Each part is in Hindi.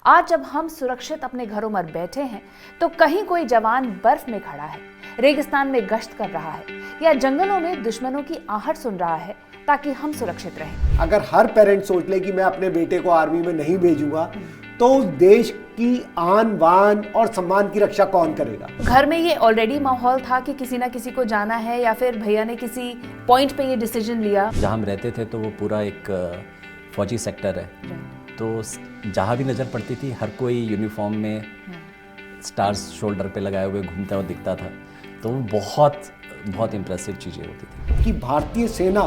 आज जब हम सुरक्षित अपने घरों में बैठे हैं तो कहीं कोई जवान बर्फ में खड़ा है, रेगिस्तान में गश्त कर रहा है या जंगलों में दुश्मनों की आहट सुन रहा है ताकि हम सुरक्षित रहें। अगर हर पेरेंट सोच ले कि मैं अपने बेटे को आर्मी में नहीं भेजूंगा तो उस देश की आन बान और सम्मान की रक्षा कौन करेगा। घर में ये ऑलरेडी माहौल था कि किसी ना किसी को जाना है या फिर भैया ने किसी पॉइंट पे ये डिसीजन लिया। जहाँ हम रहते थे तो वो पूरा एक फौजी सेक्टर है, तो जहाँ भी नज़र पड़ती थी हर कोई यूनिफॉर्म में स्टार्स शोल्डर पे लगाए हुए घूमता हुआ दिखता था, तो वो बहुत इम्प्रेसिव चीज़ें होती थी कि भारतीय सेना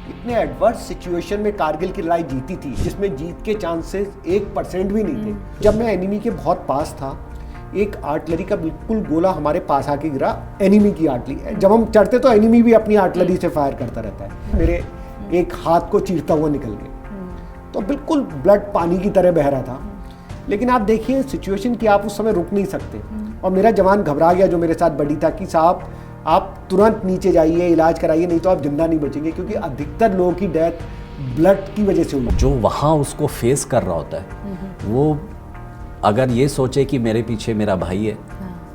इतने एडवर्स सिचुएशन में कारगिल की लड़ाई जीती थी जिसमें जीत के चांसेस 1% भी नहीं थे। जब मैं एनिमी के बहुत पास था, एक आर्टिलरी का बिल्कुल गोला हमारे पास आके गिरा, एनिमी की आर्टिलरी। जब हम चढ़ते तो एनिमी भी अपनी आर्टिलरी से फायर करता रहता है, मेरे एक हाथ को चीरता हुआ निकल गया, तो बिल्कुल ब्लड पानी की तरह बह रहा था। लेकिन आप देखिए सिचुएशन की आप उस समय रुक नहीं सकते, और मेरा जवान घबरा गया जो मेरे साथ बड़ी था कि साहब आप तुरंत नीचे जाइए, इलाज कराइए, नहीं तो आप जिंदा नहीं बचेंगे, क्योंकि अधिकतर लोगों की डेथ ब्लड की वजह से हुई। जो वहाँ उसको फेस कर रहा होता है वो अगर ये सोचे कि मेरे पीछे मेरा भाई है,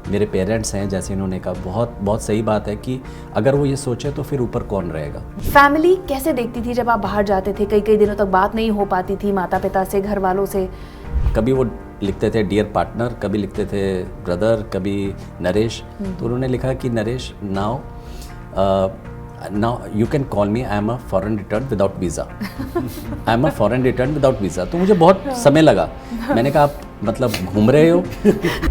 मेरे पेरेंट्स हैं, जैसे इन्होंने कहा, बहुत सही बात है कि अगर वो ये सोचे तो फिर ऊपर कौन रहेगा। फैमिली कैसे देखती थी जब आप बाहर जाते थे? कई दिनों तक बात नहीं हो पाती थी माता पिता से, घर वालों से। कभी वो लिखते थे डियर पार्टनर, कभी लिखते थे ब्रदर, कभी नरेश। तो उन्होंने लिखा कि Naresh now you can call me, I am a foreign return without visa. I am a foreign return without visa. तो मुझे बहुत समय लगा, मैंने कहा आप मतलब घूम रहे हो।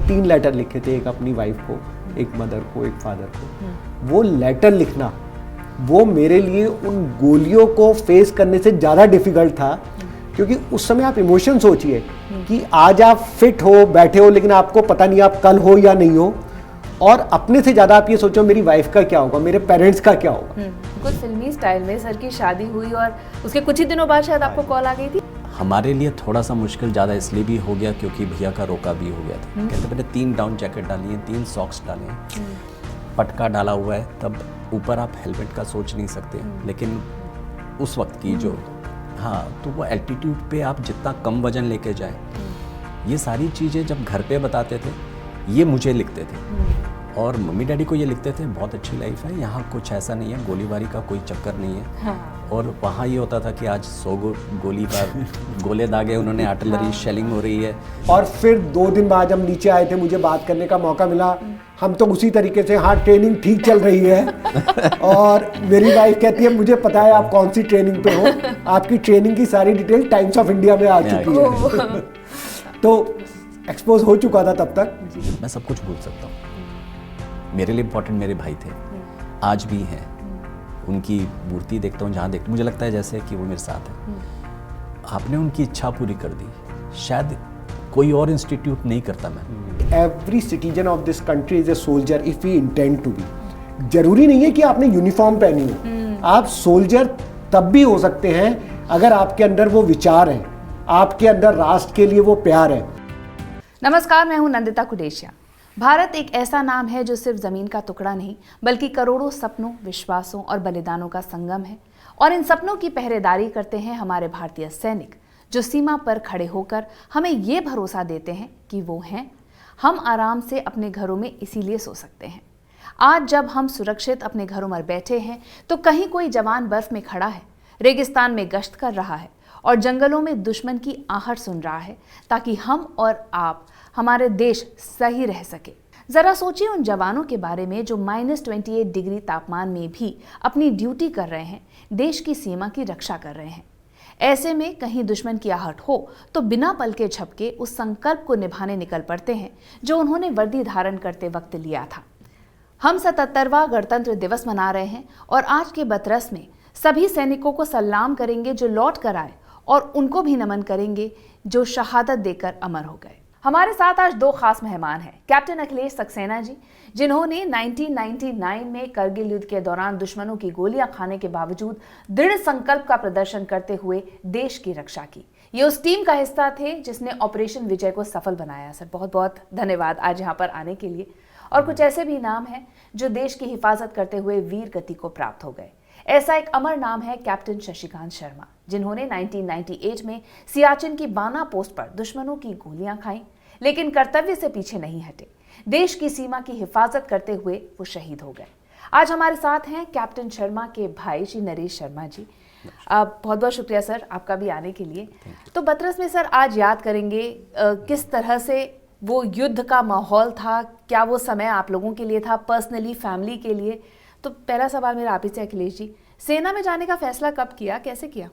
3 लेटर लिखे थे, एक अपनी वाइफ को, एक मदर को, एक फादर को। वो लेटर लिखना वो मेरे लिए उन गोलियों को फेस करने से ज़्यादा डिफिकल्ट था, क्योंकि उस समय आप इमोशन सोचिए कि आज आप फिट हो, बैठे हो, लेकिन आपको पता नहीं आप कल हो या नहीं हो, और अपने से ज़्यादा आप ये सोचो मेरी वाइफ का क्या होगा, मेरे पेरेंट्स का क्या होगा। कुछ फिल्मी स्टाइल में सर की शादी हुई और उसके कुछ ही दिनों बाद शायद आपको कॉल आ गई थी। हमारे लिए थोड़ा सा मुश्किल ज़्यादा इसलिए भी हो गया क्योंकि भैया का रोका भी हो गया था। कहते मैंने 3 डाउन जैकेट डाली हैं, 3 सॉक्स डाले हैं, पटका डाला हुआ है, तब ऊपर आप हेलमेट का सोच नहीं सकते। लेकिन उस वक्त की जो तो वो एल्टीट्यूड पे आप जितना कम वजन लेके जाए, ये सारी चीज़ें जब घर पे बताते थे ये मुझे लिखते थे, और मम्मी डैडी को ये लिखते थे बहुत अच्छी लाइफ है, यहाँ कुछ ऐसा नहीं है, गोलीबारी का कोई चक्कर नहीं है। और वहाँ ये होता था कि आज 100 गोली पर गोले दागे उन्होंने, आर्टिलरी शेलिंग हो रही है। और फिर 2 दिन बाद जब नीचे आए थे, मुझे बात करने का मौका मिला, हम तो उसी तरीके से ट्रेनिंग ठीक चल रही है। और मेरी वाइफ कहती है मुझे पता है आप कौन सी ट्रेनिंग पे हो, आपकी ट्रेनिंग की सारी डिटेल टाइम्स ऑफ इंडिया में आ चुकी है। तो एक्सपोज हो चुका था तब तक। मैं सब कुछ भूल सकता हूँ। मेरे लिए इम्पोर्टेंट मेरे भाई थे, आज भी हैं। उनकी मूर्ति देखता हूँ, जहाँ देखता हूँ मुझे लगता है जैसे कि वो मेरे साथ है। आपने उनकी इच्छा पूरी कर दी, शायद कोई और इंस्टीट्यूट नहीं करता। मैं every citizen of this country is a soldier if he intend to be. जरूरी नहीं है कि आपने यूनिफॉर्म पहनी हो, आप सोल्जर तब भी हो सकते हैं अगर आपके अंदर वो विचार है, आपके अंदर राष्ट्र के लिए वो प्यार है। नमस्कार, मैं हूं नंदिता कुडेशिया। भारत एक ऐसा नाम है जो सिर्फ जमीन का टुकड़ा नहीं बल्कि करोड़ों सपनों, विश्वासों और बलिदानों का संगम है। और इन सपनों की पहरेदारी करते हैं हमारे भारतीय सैनिक, जो सीमा पर खड़े होकर हमें ये भरोसा देते हैं कि वो हैं, हम आराम से अपने घरों में इसीलिए सो सकते हैं। आज जब हम सुरक्षित अपने घरों में बैठे हैं तो कहीं कोई जवान बर्फ में खड़ा है, रेगिस्तान में गश्त कर रहा है और जंगलों में दुश्मन की आहट सुन रहा है ताकि हम और आप, हमारे देश सही रह सके। जरा सोचिए उन जवानों के बारे में जो -28 डिग्री तापमान में भी अपनी ड्यूटी कर रहे हैं, देश की सीमा की रक्षा कर रहे हैं। ऐसे में कहीं दुश्मन की आहट हो तो बिना पल के झपके उस संकल्प को निभाने निकल पड़ते हैं जो उन्होंने वर्दी धारण करते वक्त लिया था। हम 77वां गणतंत्र दिवस मना रहे हैं और आज के बतरस में सभी सैनिकों को सलाम करेंगे जो लौट कर आए, और उनको भी नमन करेंगे जो शहादत देकर अमर हो गए। हमारे साथ आज 2 खास मेहमान हैं। कैप्टन अखिलेश सक्सेना जी, जिन्होंने 1999 में करगिल युद्ध के दौरान दुश्मनों की गोलियां खाने के बावजूद दृढ़ संकल्प का प्रदर्शन करते हुए देश की रक्षा की। ये उस टीम का हिस्सा थे जिसने ऑपरेशन विजय को सफल बनाया। सर बहुत बहुत धन्यवाद आज यहाँ पर आने के लिए। और कुछ ऐसे भी नाम हैं जो देश की हिफाजत करते हुए वीर गति को प्राप्त हो गए। ऐसा एक अमर नाम है कैप्टन शशिकांत शर्मा, जिन्होंने 1998 में सियाचिन की बाना पोस्ट पर दुश्मनों की गोलियां खाई, लेकिन कर्तव्य से पीछे नहीं हटे। देश की सीमा की हिफाजत करते हुए वो शहीद हो गए। आज हमारे साथ हैं कैप्टन शर्मा के भाई जी नरेश शर्मा जी। बहुत बहुत शुक्रिया सर आपका भी आने के लिए। तो बतरस में सर आज याद करेंगे किस तरह से वो युद्ध का माहौल था, क्या वो समय आप लोगों के लिए था, पर्सनली फैमिली के लिए। तो पहला सवाल मेरा आप ही से अखिलेश जी, सेना में जाने का फैसला कब किया, कैसे किया?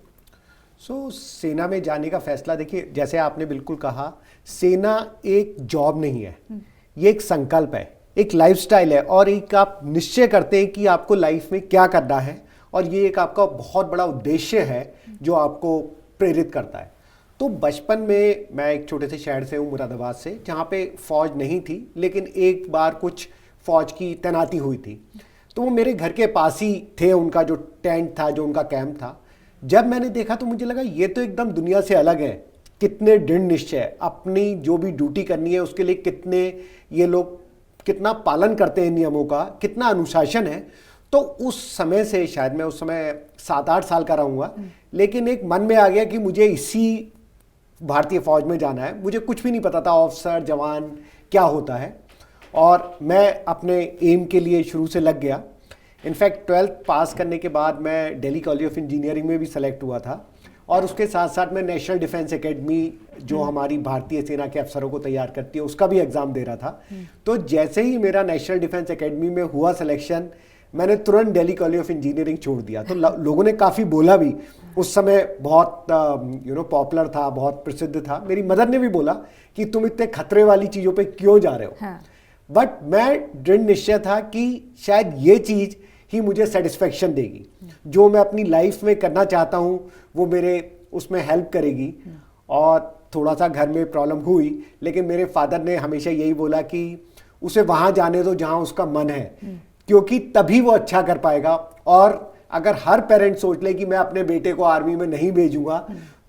सेना में जाने का फैसला, देखिए जैसे आपने बिल्कुल कहा, सेना एक जॉब नहीं है, ये एक संकल्प है, एक लाइफस्टाइल है, और एक आप निश्चय करते हैं कि आपको लाइफ में क्या करना है, और ये एक आपका बहुत बड़ा उद्देश्य है जो आपको प्रेरित करता है। तो बचपन में मैं एक छोटे से शहर से हूँ, मुरादाबाद से, जहाँ पे फौज नहीं थी, लेकिन एक बार कुछ फौज की तैनाती हुई थी। तो वो मेरे घर के पास ही थे, उनका जो टेंट था, जो उनका कैंप था। जब मैंने देखा तो मुझे लगा ये तो एकदम दुनिया से अलग है। कितने दृढ़ निश्चय, अपनी जो भी ड्यूटी करनी है उसके लिए कितने ये लोग कितना पालन करते हैं नियमों का, कितना अनुशासन है। तो उस समय से, शायद मैं उस समय 7-8 साल का रहूँगा, लेकिन एक मन में आ गया कि मुझे इसी भारतीय फौज में जाना है। मुझे कुछ भी नहीं पता था ऑफिसर जवान क्या होता है, और मैं अपने एम के लिए शुरू से लग गया। इनफैक्ट 12th पास करने के बाद मैं दिल्ली कॉलेज ऑफ इंजीनियरिंग में भी सेलेक्ट हुआ था, और उसके साथ साथ मैं नेशनल डिफेंस एकेडमी, जो हमारी भारतीय सेना के अफसरों को तैयार करती है, उसका भी एग्ज़ाम दे रहा था। तो जैसे ही मेरा नेशनल डिफेंस एकेडमी में हुआ सिलेक्शन, मैंने तुरंत दिल्ली कॉलेज ऑफ इंजीनियरिंग छोड़ दिया। तो लोगों ने काफ़ी बोला भी, उस समय बहुत पॉपुलर था, बहुत प्रसिद्ध था। मेरी मदर ने भी बोला कि तुम इतने खतरे वाली चीज़ों पे क्यों जा रहे हो। हाँ। बट मैं दृढ़ निश्चय था कि शायद ये चीज़ ही मुझे सेटिस्फेक्शन देगी, जो मैं अपनी लाइफ में करना चाहता हूँ वो मेरे उसमें हेल्प करेगी। और थोड़ा सा घर में प्रॉब्लम हुई, लेकिन मेरे फादर ने हमेशा यही बोला कि उसे वहाँ जाने दो जहाँ उसका मन है, क्योंकि तभी वो अच्छा कर पाएगा। और अगर हर पेरेंट सोच ले कि मैं अपने बेटे को आर्मी में नहीं भेजूंगा,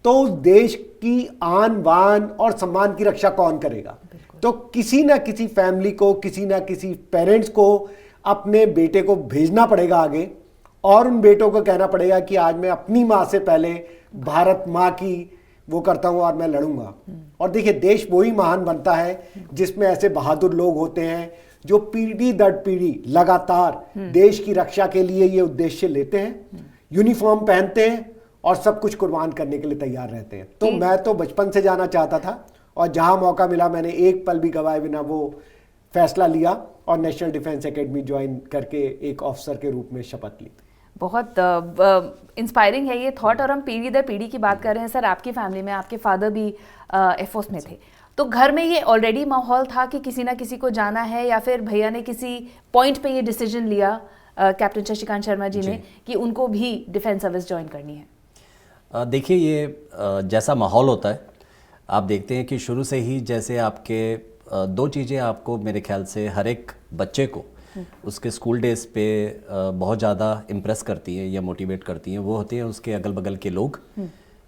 तो उस देश की आन बान और सम्मान की रक्षा कौन करेगा। तो किसी ना किसी फैमिली को, किसी ना किसी पेरेंट्स को अपने बेटे को भेजना पड़ेगा आगे, और उन बेटों को कहना पड़ेगा कि आज मैं अपनी माँ से पहले भारत माँ की वो करता हूँ और मैं लड़ूंगा। और देखिए, देश वही महान बनता है जिसमें ऐसे बहादुर लोग होते हैं जो पीढ़ी दर पीढ़ी लगातार देश की रक्षा के लिए ये उद्देश्य लेते हैं, यूनिफॉर्म पहनते हैं और सब कुछ कुर्बान करने के लिए तैयार रहते हैं। तो मैं तो बचपन से जाना चाहता था, और जहां मौका मिला मैंने एक पल भी गवाए बिना वो फैसला लिया और नेशनल डिफेंस एकेडमी ज्वाइन करके एक ऑफिसर के रूप में शपथ ली। बहुत इंस्पायरिंग है ये थॉट। और हम पीढ़ी दर पीढ़ी की बात कर रहे हैं सर, आपकी फैमिली में आपके फादर भी एयरफोर्स में थे, तो घर में ये ऑलरेडी माहौल था कि किसी ना किसी को जाना है, या फिर भैया ने किसी पॉइंट पे ये डिसीजन लिया कैप्टन शशिकांत शर्मा जी ने कि उनको भी डिफेंस सर्विस ज्वाइन करनी है? देखिए, ये जैसा माहौल होता है, आप देखते हैं कि शुरू से ही जैसे आपके दो चीज़ें आपको मेरे ख्याल से हर एक बच्चे को उसके स्कूल डेज पे बहुत ज़्यादा इम्प्रेस करती हैं या मोटिवेट करती हैं। वो होते हैं उसके अगल बगल के लोग,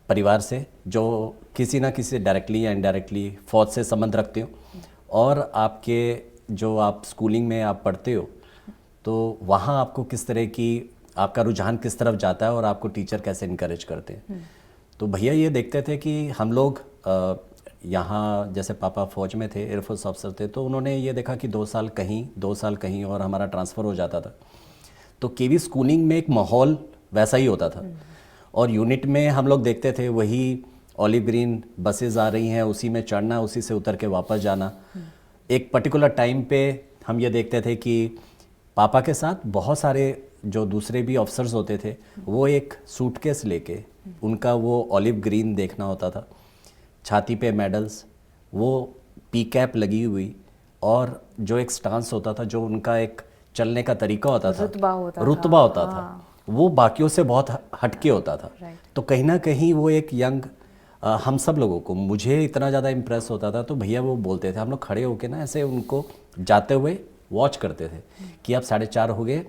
परिवार से, जो किसी ना किसी डायरेक्टली या इनडायरेक्टली फौज से संबंध रखते हो, और आपके जो आप स्कूलिंग में आप पढ़ते हो, तो वहाँ आपको किस तरह की आपका रुझान किस तरफ जाता है और आपको टीचर कैसे इनकरेज करते हैं। तो भैया ये देखते थे कि हम लोग यहाँ, जैसे पापा फौज में थे, एयरफोर्स ऑफिसर थे, तो उन्होंने ये देखा कि 2 साल कहीं 2 साल कहीं और हमारा ट्रांसफ़र हो जाता था। तो केवी स्कूलिंग में एक माहौल वैसा ही होता था, और यूनिट में हम लोग देखते थे वही ऑलिव ग्रीन बसेज आ रही हैं, उसी में चढ़ना, उसी से उतर के वापस जाना। एक पर्टिकुलर टाइम पे हम ये देखते थे कि पापा के साथ बहुत सारे जो दूसरे भी ऑफिसर्स होते थे, वो एक सूटकेस लेके, उनका वो ऑलिव ग्रीन देखना होता था, छाती पे मेडल्स, वो पी कैप लगी हुई, और जो एक स्टांस होता था, जो उनका एक चलने का तरीका होता था, रुतबा होता था, वो बाकियों से बहुत हटके होता था। तो कहीं ना कहीं वो एक यंग, हम सब लोगों को, मुझे इतना ज़्यादा इम्प्रेस होता था। तो भैया वो बोलते थे, हम लोग खड़े होके ना ऐसे उनको जाते हुए वॉच करते थे कि अब 4:30 हो गए,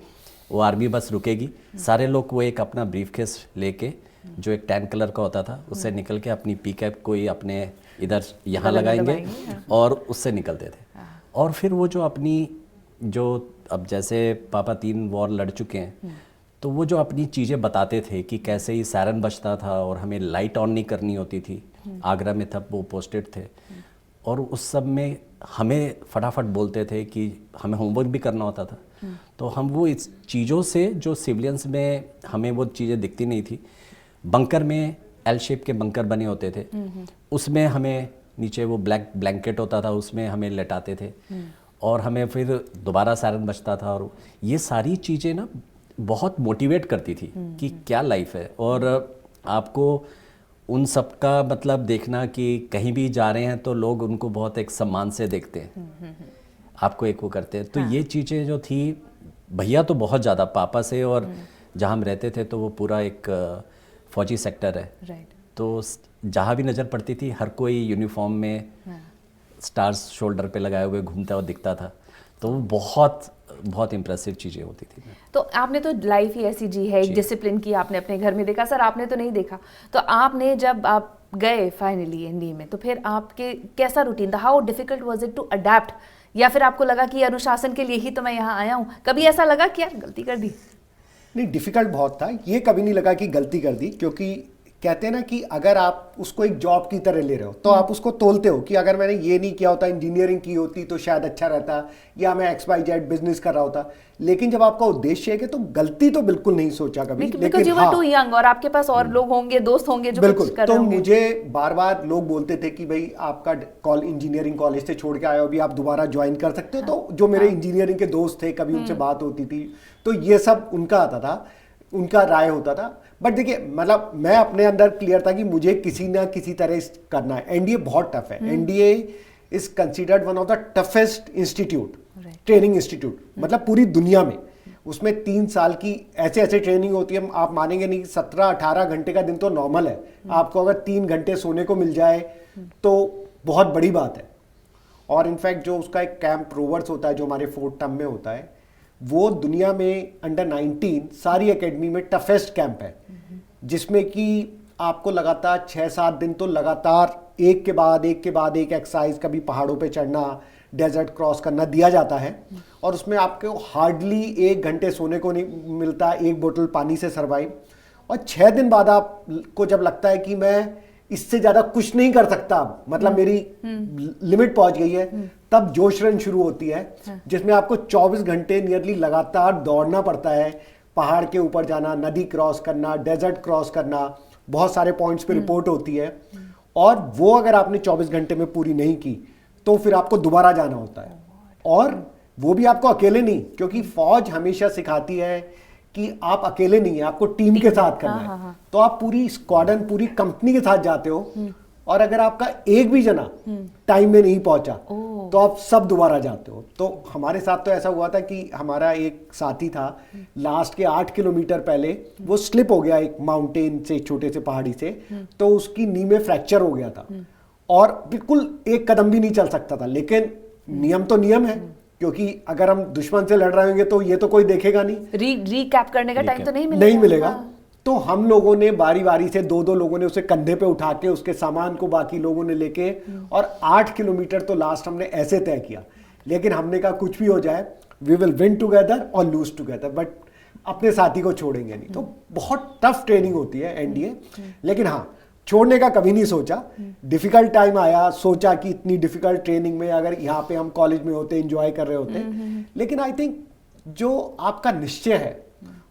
वो आर्मी बस रुकेगी। सारे लोग वो एक अपना ब्रीफकेस लेके, जो एक टैन कलर का होता था, उससे निकल के अपनी पी कैप कोई अपने इधर यहाँ लगाएंगे और उससे निकलते थे। और फिर वो जो अपनी, जो अब जैसे पापा 3 वॉर लड़ चुके हैं, तो वो जो अपनी चीज़ें बताते थे कि कैसे ही सायरन बजता था और हमें लाइट ऑन नहीं करनी होती थी, आगरा में तब वो पोस्टेड थे, और उस सब में हमें फटाफट बोलते थे कि हमें होमवर्क भी करना होता था। तो हम वो इस चीज़ों से जो सिविलियंस में हमें वो चीज़ें दिखती नहीं थी, बंकर में एल शेप के बंकर बने होते थे, उसमें हमें नीचे वो ब्लैक ब्लैंकेट होता था, उसमें हमें लेटाते थे और हमें फिर दोबारा सायरन बजता था। और ये सारी चीज़ें ना बहुत मोटिवेट करती थी कि क्या लाइफ है, और आपको उन सब का मतलब देखना कि कहीं भी जा रहे हैं तो लोग उनको बहुत एक सम्मान से देखते हैं, आपको एक वो करते हैं। तो ये चीज़ें जो थी, भैया तो बहुत ज़्यादा पापा से, और जहाँ हम रहते थे तो वो पूरा एक फौजी सेक्टर है, तो जहाँ भी नज़र पड़ती थी हर कोई यूनिफॉर्म में स्टार्स शोल्डर पे लगाए हुए घूमता हुआ दिखता था। तो वो बहुत बहुत इम्प्रेसिव चीज़ें होती थी। तो आपने तो लाइफ ही ऐसी जी है, एक डिसिप्लिन की आपने अपने घर में देखा। सर आपने तो नहीं देखा, तो आपने जब आप गए फाइनली एनडीए में, तो फिर आपके कैसा रूटीन था? How difficult was it to adapt? या फिर आपको लगा कि अनुशासन के लिए ही तो मैं यहाँ आया हूँ? कभी ऐसा लगा कि यार गलती कर दी? नहीं, डिफिकल्ट बहुत था। ये कभी नहीं लगा कि गलती कर दी, क्योंकि कहते हैं ना कि अगर आप उसको एक जॉब की तरह ले रहे हो तो आप उसको तोलते हो कि अगर मैंने ये नहीं किया होता, इंजीनियरिंग की होती तो शायद अच्छा रहता, या मैं XYZ बिजनेस कर रहा होता। लेकिन जब आपका उद्देश्य है कि, तो गलती तो बिल्कुल नहीं सोचा कभी। लेकिन हाँ, टू यंग, और आपके पास और लोग होंगे, दोस्त होंगे जो बिल्कुल, कुछ कर रहे होंगे। मुझे बार बार लोग बोलते थे कि भाई आपका इंजीनियरिंग कॉलेज से छोड़ के आए हो, अभी आप दोबारा ज्वाइन कर सकते हो। तो जो मेरे इंजीनियरिंग के दोस्त थे, कभी उनसे बात होती थी, तो ये सब उनका आता था, उनका राय होता था। बट देखिए, मतलब मैं अपने अंदर क्लियर था कि मुझे किसी ना किसी तरह करना है। एनडीए बहुत टफ है। NDA is considered one of the toughest institute, training institute, मतलब पूरी दुनिया में। उसमें 3 साल की ऐसे ऐसे ट्रेनिंग होती है, आप मानेंगे नहीं, 17-18 घंटे का दिन तो नॉर्मल है। आपको अगर 3 घंटे सोने को मिल जाए तो बहुत बड़ी बात है। और इनफैक्ट जो उसका एक कैंप रोवर्स होता है, जो हमारे फोर्ट टम में होता है, वो दुनिया में अंडर 19 सारी एकेडमी में टफेस्ट कैंप है, जिसमें कि आपको लगातार 6-7 दिन तो लगातार एक के बाद एक एक्सरसाइज, कभी पहाड़ों पे चढ़ना, डेजर्ट क्रॉस करना दिया जाता है। और उसमें आपको हार्डली 1 घंटे सोने को नहीं मिलता, 1 बोतल पानी से सर्वाइव। और 6 दिन बाद आपको जब लगता है कि मैं इससे ज़्यादा कुछ नहीं कर सकता, मतलब मेरी लिमिट पहुंच गई है, तब जोश रन शुरू होती है, जिसमें आपको 24 घंटे नियरली लगातार दौड़ना पड़ता है। पहाड़ के ऊपर जाना, नदी क्रॉस करना, डेजर्ट क्रॉस करना, बहुत सारे पॉइंट्स पे रिपोर्ट होती है। और वो अगर आपने 24 घंटे में पूरी नहीं की तो फिर आपको दोबारा जाना होता है। और वो भी आपको अकेले नहीं, क्योंकि फौज हमेशा सिखाती है कि आप अकेले नहीं है, आपको टीम के साथ करना है। तो आप पूरी स्क्वाडन, पूरी कंपनी के साथ जाते हो, और अगर आपका एक भी जना टाइम में नहीं पहुंचा तो आप सब दोबारा जाते हो। तो हमारे साथ तो ऐसा हुआ था कि हमारा एक साथी था, लास्ट के 8 किलोमीटर पहले वो स्लिप हो गया एक माउंटेन से, छोटे से पहाड़ी से, तो उसकी नी में फ्रैक्चर हो गया था और बिल्कुल एक कदम भी नहीं चल सकता था। लेकिन नियम तो नियम है, क्योंकि अगर हम दुश्मन से लड़ रहे होंगे तो ये तो कोई देखेगा नहीं, रीकैप करने का टाइम तो नहीं मिलेगा। तो हम लोगों ने बारी बारी से 2-2 लोगों ने उसे कंधे पे उठा के, उसके सामान को बाकी लोगों ने लेके, और 8 किलोमीटर तो लास्ट हमने ऐसे तय किया। लेकिन हमने कहा कुछ भी हो जाए, वी विल विन टुगेदर और लूज टुगेदर, बट अपने साथी को छोड़ेंगे नहीं। तो बहुत टफ ट्रेनिंग होती है एनडीए। लेकिन हाँ, छोड़ने का कभी नहीं सोचा। डिफिकल्ट टाइम आया, सोचा कि इतनी डिफिकल्ट ट्रेनिंग में अगर यहाँ पे हम कॉलेज में होते, एंजॉय कर रहे होते, लेकिन आई थिंक जो आपका निश्चय है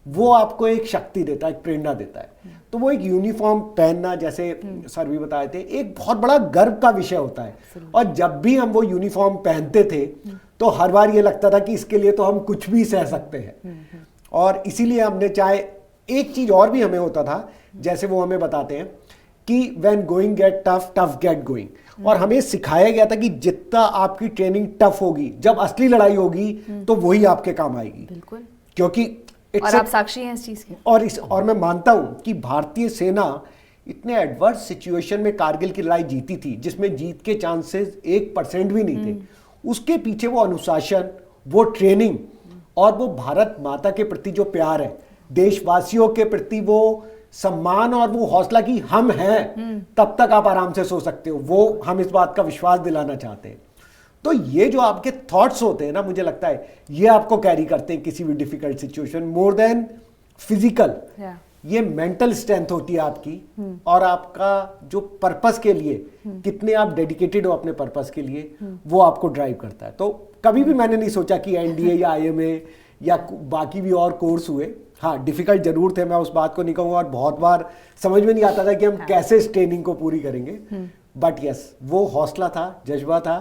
वो आपको एक शक्ति देता है, एक प्रेरणा देता है। तो वो एक यूनिफॉर्म पहनना, जैसे सर भी बताए थे, एक बहुत बड़ा गर्व का विषय होता है। और जब भी हम वो यूनिफॉर्म पहनते थे तो हर बार ये लगता था कि इसके लिए तो हम कुछ भी सह सकते हैं। और इसीलिए हमने, चाहे एक चीज और भी हमें होता था, जैसे वो हमें बताते हैं कि when going get tough, tough get going. और हमें सिखाया गया था कि जितना आपकी ट्रेनिंग टफ होगी, जब असली लड़ाई होगी तो वही आपके काम आएगी। बिल्कुल, क्योंकि और आप साक्षी हैं इस चीज के। और मैं मानता हूं कि भारतीय सेना इतने एडवर्स सिचुएशन में कारगिल की लड़ाई जीती थी, जिसमें जीत के चांसेस 1% भी नहीं थे। उसके पीछे वो अनुशासन, वो ट्रेनिंग, और वो भारत माता के प्रति जो प्यार है, देशवासियों के प्रति वो सम्मान और वो हौसला कि हम हैं, तब तक आप आराम से सो सकते हो, वो हम इस बात का विश्वास दिलाना चाहते हैं। तो ये जो आपके थॉट्स होते हैं ना, मुझे लगता है ये आपको कैरी करते हैं किसी भी difficult situation, more than physical, Yeah. ये मेंटल स्ट्रेंथ होती है आपकी, और आपका जो पर्पस के लिए कितने आप डेडिकेटेड हो अपने पर्पस के लिए, वो आपको ड्राइव करता है। तो कभी भी मैंने नहीं सोचा कि एनडीए या आईएमए या बाकी भी और कोर्स हुए, हाँ डिफिकल्ट जरूर थे, मैं उस बात को नहीं कहूँगा, और बहुत बार समझ में नहीं आता था कि हम कैसे इस ट्रेनिंग को पूरी करेंगे, बट यस वो हौसला था, जज्बा था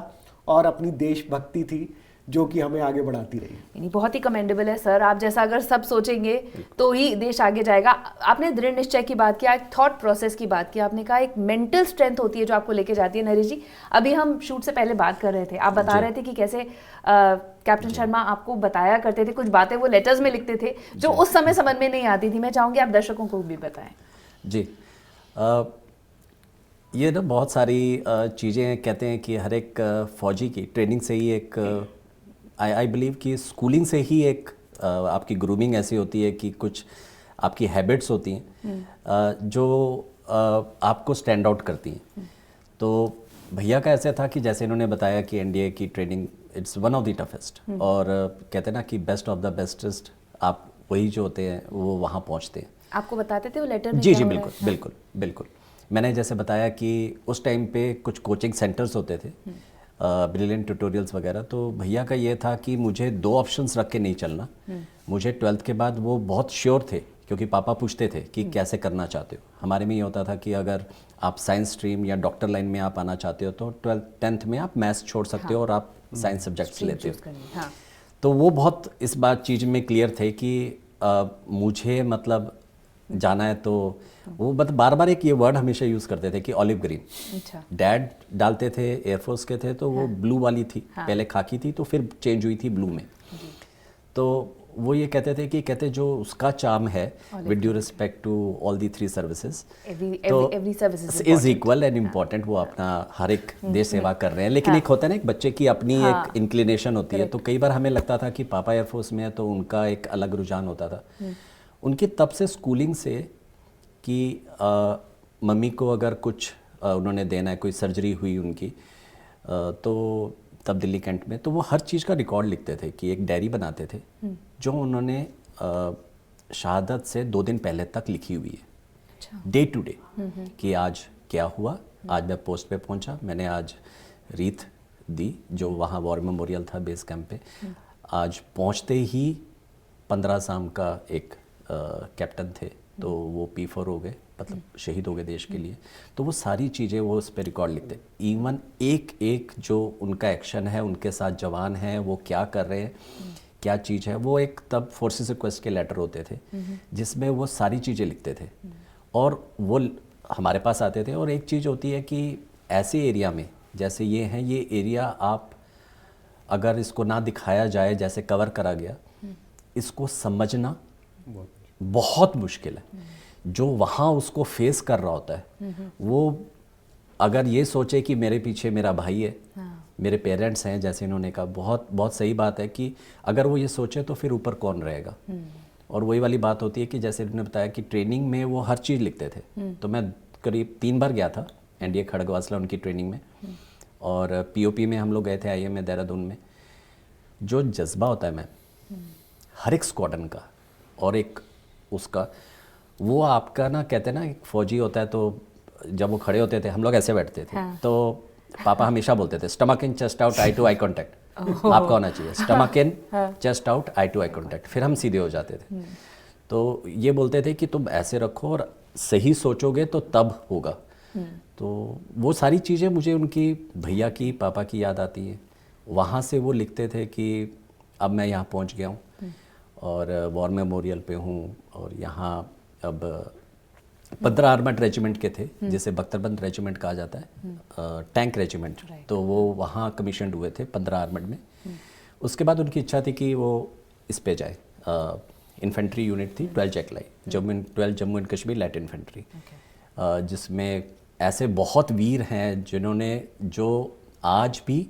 और अपनी देशभक्ति थी जो कि हमें आगे बढ़ाती रही। यानी बहुत ही कमेंडेबल है सर, आप जैसा अगर सब सोचेंगे तो ही देश आगे जाएगा। आपने दृढ़ निश्चय की बात किया, एक थॉट प्रोसेस की बात की, आपने कहा एक मेंटल स्ट्रेंथ होती है जो आपको लेके जाती है। नरेश जी, अभी हम शूट से पहले बात कर रहे थे, आप बता रहे थे कि कैसे कैप्टन शर्मा आपको बताया करते थे, कुछ बातें वो लेटर्स में लिखते थे जो उस समय समझ में नहीं आती थी। मैं चाहूँगी आप दर्शकों को भी बताएं। जी, ये ना बहुत सारी चीज़ें कहते हैं कि हर एक फौजी की ट्रेनिंग से ही एक आई बिलीव कि स्कूलिंग से ही एक आपकी ग्रूमिंग ऐसी होती है कि कुछ आपकी हैबिट्स होती हैं जो आपको स्टैंड आउट करती हैं। तो भैया का ऐसा था कि जैसे इन्होंने बताया कि एनडीए की training it's one of the toughest, और कहते हैं ना कि बेस्ट ऑफ द बेस्टेस्ट आप वही जो होते हैं वो वहाँ पहुँचते हैं। आपको बताते थे वो लेटर में? जी क्या जी हो रहा है? बिल्कुल बिल्कुल बिल्कुल। मैंने जैसे बताया कि उस टाइम पे कुछ कोचिंग सेंटर्स होते थे, ब्रिलियंट ट्यूटोरियल्स वगैरह, तो भैया का ये था कि मुझे 2 ऑप्शंस रख के नहीं चलना। मुझे 12th के बाद वो बहुत श्योर थे, क्योंकि पापा पूछते थे कि कैसे करना चाहते हो। हमारे में ये होता था कि अगर आप साइंस स्ट्रीम या डॉक्टर लाइन में आप आना चाहते हो तो 10th में आप मैथ्स छोड़ सकते हो और आप साइंस सब्जेक्ट्स लेते हो। हाँ। तो वो बहुत इस बात चीज़ में क्लियर थे कि मुझे मतलब जाना है। तो वो बार बार एक ये वर्ड हमेशा यूज़ करते थे कि ऑलिव ग्रीन। अच्छा। डैड डालते थे, एयरफोर्स के थे, तो वो ब्लू वाली थी, पहले खाकी थी तो फिर चेंज हुई थी ब्लू में। तो वो ये कहते थे कि कहते जो उसका चार्म है, with due respect to all the 3 services, every service is equal and important. वो अपना हर एक देश सेवा कर रहे हैं, लेकिन एक होता है ना एक बच्चे की अपनी एक इंक्लिनेशन होती है। तो कई बार हमें लगता था कि पापा एयरफोर्स में है तो उनका एक अलग रुझान होता था। उनकी तब से स्कूलिंग से कि मम्मी को अगर कुछ उन्होंने देना है, कोई सर्जरी हुई उनकी, तो तब दिल्ली कैंट में, तो वो हर चीज़ का रिकॉर्ड लिखते थे कि एक डायरी बनाते थे जो उन्होंने शहादत से 2 दिन पहले तक लिखी हुई है। अच्छा। डे टू डे कि आज क्या हुआ, आज मैं पोस्ट पे पहुंचा, मैंने आज रीत दी जो वहाँ वॉर मेमोरियल था बेस कैंप पे। आज पहुँचते ही 15 साम का एक कैप्टन थे, तो वो P4 हो गए, मतलब शहीद हो गए देश के लिए। तो वो सारी चीज़ें वो उस पर रिकॉर्ड लिखते, इवन एक एक जो उनका एक्शन है, उनके साथ जवान हैं वो क्या कर रहे हैं, क्या चीज़ है। वो एक तब फोर्सेस रिक्वेस्ट के लेटर होते थे जिसमें वो सारी चीज़ें लिखते थे और वो हमारे पास आते थे। और एक चीज़ होती है कि ऐसे एरिया में जैसे ये हैं, ये एरिया आप अगर इसको ना दिखाया जाए, जैसे कवर करा गया, इसको समझना बहुत मुश्किल है। जो वहाँ उसको फेस कर रहा होता है वो अगर ये सोचे कि मेरे पीछे मेरा भाई है, मेरे पेरेंट्स हैं, जैसे इन्होंने कहा, बहुत बहुत सही बात है कि अगर वो ये सोचे तो फिर ऊपर कौन रहेगा। और वही वाली बात होती है कि जैसे इन्होंने बताया कि ट्रेनिंग में वो हर चीज़ लिखते थे। तो मैं करीब 3 बार गया था एनडीए खड़गवासला उनकी ट्रेनिंग में, और पीओपी में हम लोग गए थे, आईएम में देहरादून में। जो जज्बा होता है मैम हर एक स्क्वाड्रन का और एक उसका, वो आपका ना कहते हैं ना, एक फौजी होता है तो जब वो खड़े होते थे हम लोग ऐसे बैठते थे। तो पापा हमेशा बोलते थे stomach in chest out eye to eye contact आपका होना चाहिए, stomach in chest out eye to eye contact, फिर हम सीधे हो जाते थे। तो ये बोलते थे कि तुम ऐसे रखो और सही सोचोगे तो तब होगा। तो वो सारी चीज़ें मुझे उनकी भैया की, पापा की याद आती है। वहाँ से वो लिखते थे कि अब मैं यहाँ पहुँच गया हूँ और वॉर मेमोरियल पे हूँ, और यहाँ अब 15 आर्मर्ड रेजिमेंट के थे जिसे बख्तरबंद रेजिमेंट कहा जाता है, टैंक रेजिमेंट। तो वो वहाँ कमीशन हुए थे 15 आर्मर्ड में। उसके बाद उनकी इच्छा थी कि वो इस पे जाए, इन्फेंट्री यूनिट थी 12 जैकलाई, 12 Jammu and Kashmir light infantry, जिसमें ऐसे बहुत वीर हैं जिन्होंने, जो आज भी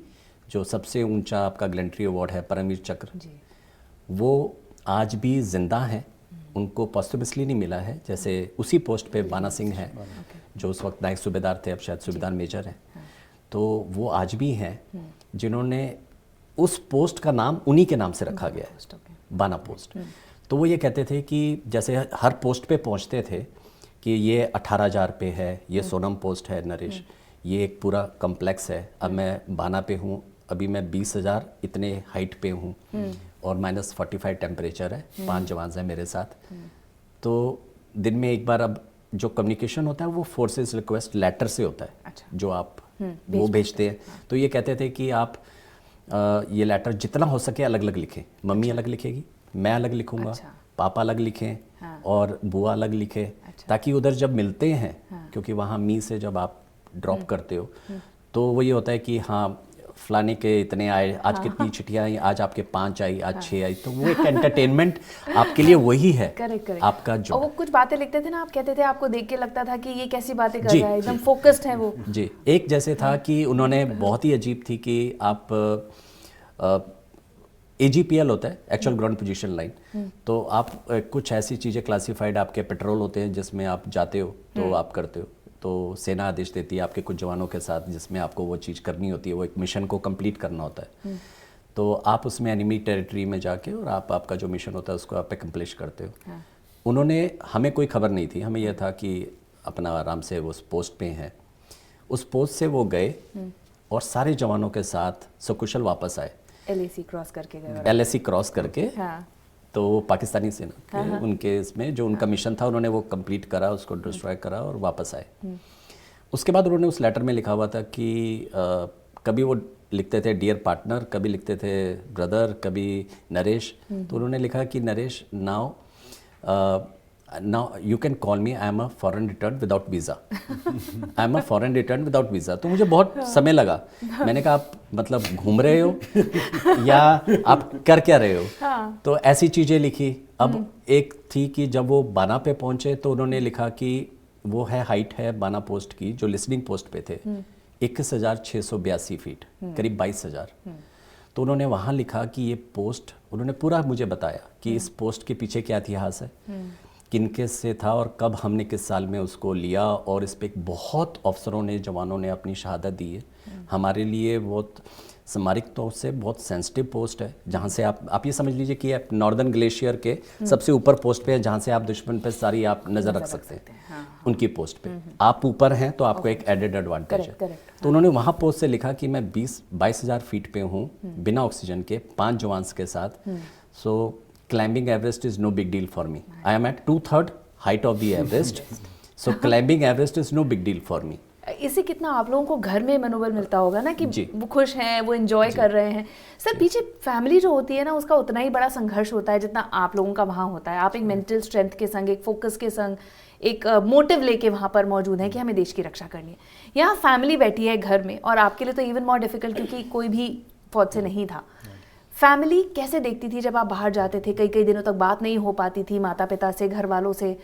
जो सबसे ऊंचा आपका गैलेंट्री अवार्ड है परमवीर चक्र, वो आज भी जिंदा हैं। उनको पॉस्टमसली नहीं मिला है। जैसे उसी पोस्ट पे बाना सिंह है जो उस वक्त नायक सूबेदार थे, अब शायद सूबेदार मेजर हैं। तो वो आज भी हैं जिन्होंने, उस पोस्ट का नाम उन्हीं के नाम से रखा गया है, बाना पोस्ट। तो वो ये कहते थे कि जैसे हर पोस्ट पे पहुंचते थे कि ये 18,000 पे है, ये सोनम पोस्ट है नरेश, ये एक पूरा कम्प्लेक्स है, अब मैं बाना पे हूँ, अभी मैं 20,000 इतने हाइट पे हूँ और -45 टेम्परेचर है, 5 जवान हैं मेरे साथ। तो दिन में एक बार अब जो कम्युनिकेशन होता है वो फोर्सेस रिक्वेस्ट लेटर से होता है। अच्छा। जो आप वो भेजते हैं। तो ये कहते थे कि आप ये लेटर जितना हो सके अलग अलग लिखें, मम्मी अलग लिखेगी, मैं अलग लिखूंगा, अच्छा। पापा अलग लिखें, हाँ। और बुआ अलग लिखे, अच्छा। ताकि उधर जब मिलते हैं, हाँ। क्योंकि वहाँ मी से जब आप ड्रॉप करते हो तो वो ये होता है कि हाँ फलाने के इतने आए, आज कितनी चिट्ठियाँ आई, आज आपके 5 आई, आज 6 आई, तो वो एक एंटरटेनमेंट आपके लिए वही है। Correct correct. आपका और जो वो कुछ बातें लिखते थे ना, आप कहते थे आपको देख के लगता था कि ये कैसी बातें कर जी, रहा है, एकदम जी। फोकस्ड है वो। जी, एक जैसे था कि उन्होंने बहुत ही अजीब थी कि आप AGPL होता है, एक्चुअल ग्राउंड पोजीशन लाइन, तो आप कुछ ऐसी चीज़ें क्लासिफाइड आपके पेट्रोल होते हैं जिसमें आप जाते हो तो आप करते हो, तो सेना आदेश देती है आपके कुछ जवानों के साथ जिसमें आपको वो चीज़ करनी होती है, वो एक मिशन को कंप्लीट करना होता है। तो आप उसमें एनिमी टेरिटरी में जाके और आपका जो मिशन होता है उसको आप एक्म्प्लिश करते हो। हाँ। उन्होंने, हमें कोई खबर नहीं थी, हमें यह था कि अपना आराम से वो उस पोस्ट पे हैं। उस पोस्ट से वो गए और सारे जवानों के साथ सकुशल वापस आए, LAC क्रॉस करके गए। LAC क्रॉस करके। हाँ। तो वो पाकिस्तानी सेना के उनके इसमें जो उनका मिशन था उन्होंने वो कंप्लीट करा, उसको डिस्ट्रॉय करा और वापस आए। उसके बाद उन्होंने उस लेटर में लिखा हुआ था कि कभी वो लिखते थे डियर पार्टनर, कभी लिखते थे ब्रदर, कभी नरेश। तो उन्होंने लिखा कि Naresh now you can call me, I am a foreign return without visa, I am a foreign return without visa. तो मुझे बहुत समय लगा, मैंने कहा आप मतलब घूम रहे हो या आप कर क्या रहे हो? हाँ। तो ऐसी चीज़ें लिखी। अब एक थी कि जब वो बाना पे पहुंचे तो उन्होंने लिखा कि वो है हाइट है बाना पोस्ट की, जो लिसनिंग पोस्ट पे थे, 21,682 फीट, करीब 22,000। तो उन्होंने वहाँ लिखा कि ये पोस्ट, उन्होंने पूरा मुझे बताया कि इस पोस्ट के पीछे क्या इतिहास है, किनके से था और कब हमने किस साल में उसको लिया, और इस पे बहुत अफसरों ने, जवानों ने अपनी शहादत दी है। हमारे लिए बहुत सामरिक तौर से बहुत सेंसिटिव पोस्ट है, जहाँ से आप ये समझ लीजिए कि आप नॉर्दर्न ग्लेशियर के सबसे ऊपर पोस्ट पे हैं, जहाँ से आप दुश्मन पे सारी आप नज़र रख सकते हैं। हाँ। उनकी पोस्ट पे आप ऊपर हैं तो आपको एक एडेड एडवांटेज है। करेक्ट। तो उन्होंने वहाँ पोस्ट से लिखा कि मैं 22,000 फीट पे हूँ बिना ऑक्सीजन के, 5 जवान्स के साथ। So climbing Everest is no big deal for me, I am at 2/3 height of the Everest, so climbing Everest is no big deal for me. इससे कितना आप लोगों को घर में मनोबल मिलता होगा ना कि जी। वो खुश हैं, वो एंजॉय कर रहे हैं। सर पीछे फैमिली जो होती है ना, उसका उतना ही बड़ा संघर्ष होता है जितना आप लोगों का वहाँ होता है। आप एक मेंटल स्ट्रेंथ के संग, एक फोकस के संग, एक मोटिव लेके वहाँ पर मौजूद हैं कि हमें देश की रक्षा करनी है। यहाँ फैमिली बैठी है घर में, और आपके लिए तो इवन मोर डिफिकल्ट क्योंकि कोई भी फौज से नहीं था। फैमिली कैसे देखती थी जब आप बाहर जाते थे, कई कई दिनों तक बात नहीं हो पाती थी माता पिता से, घर वालों से,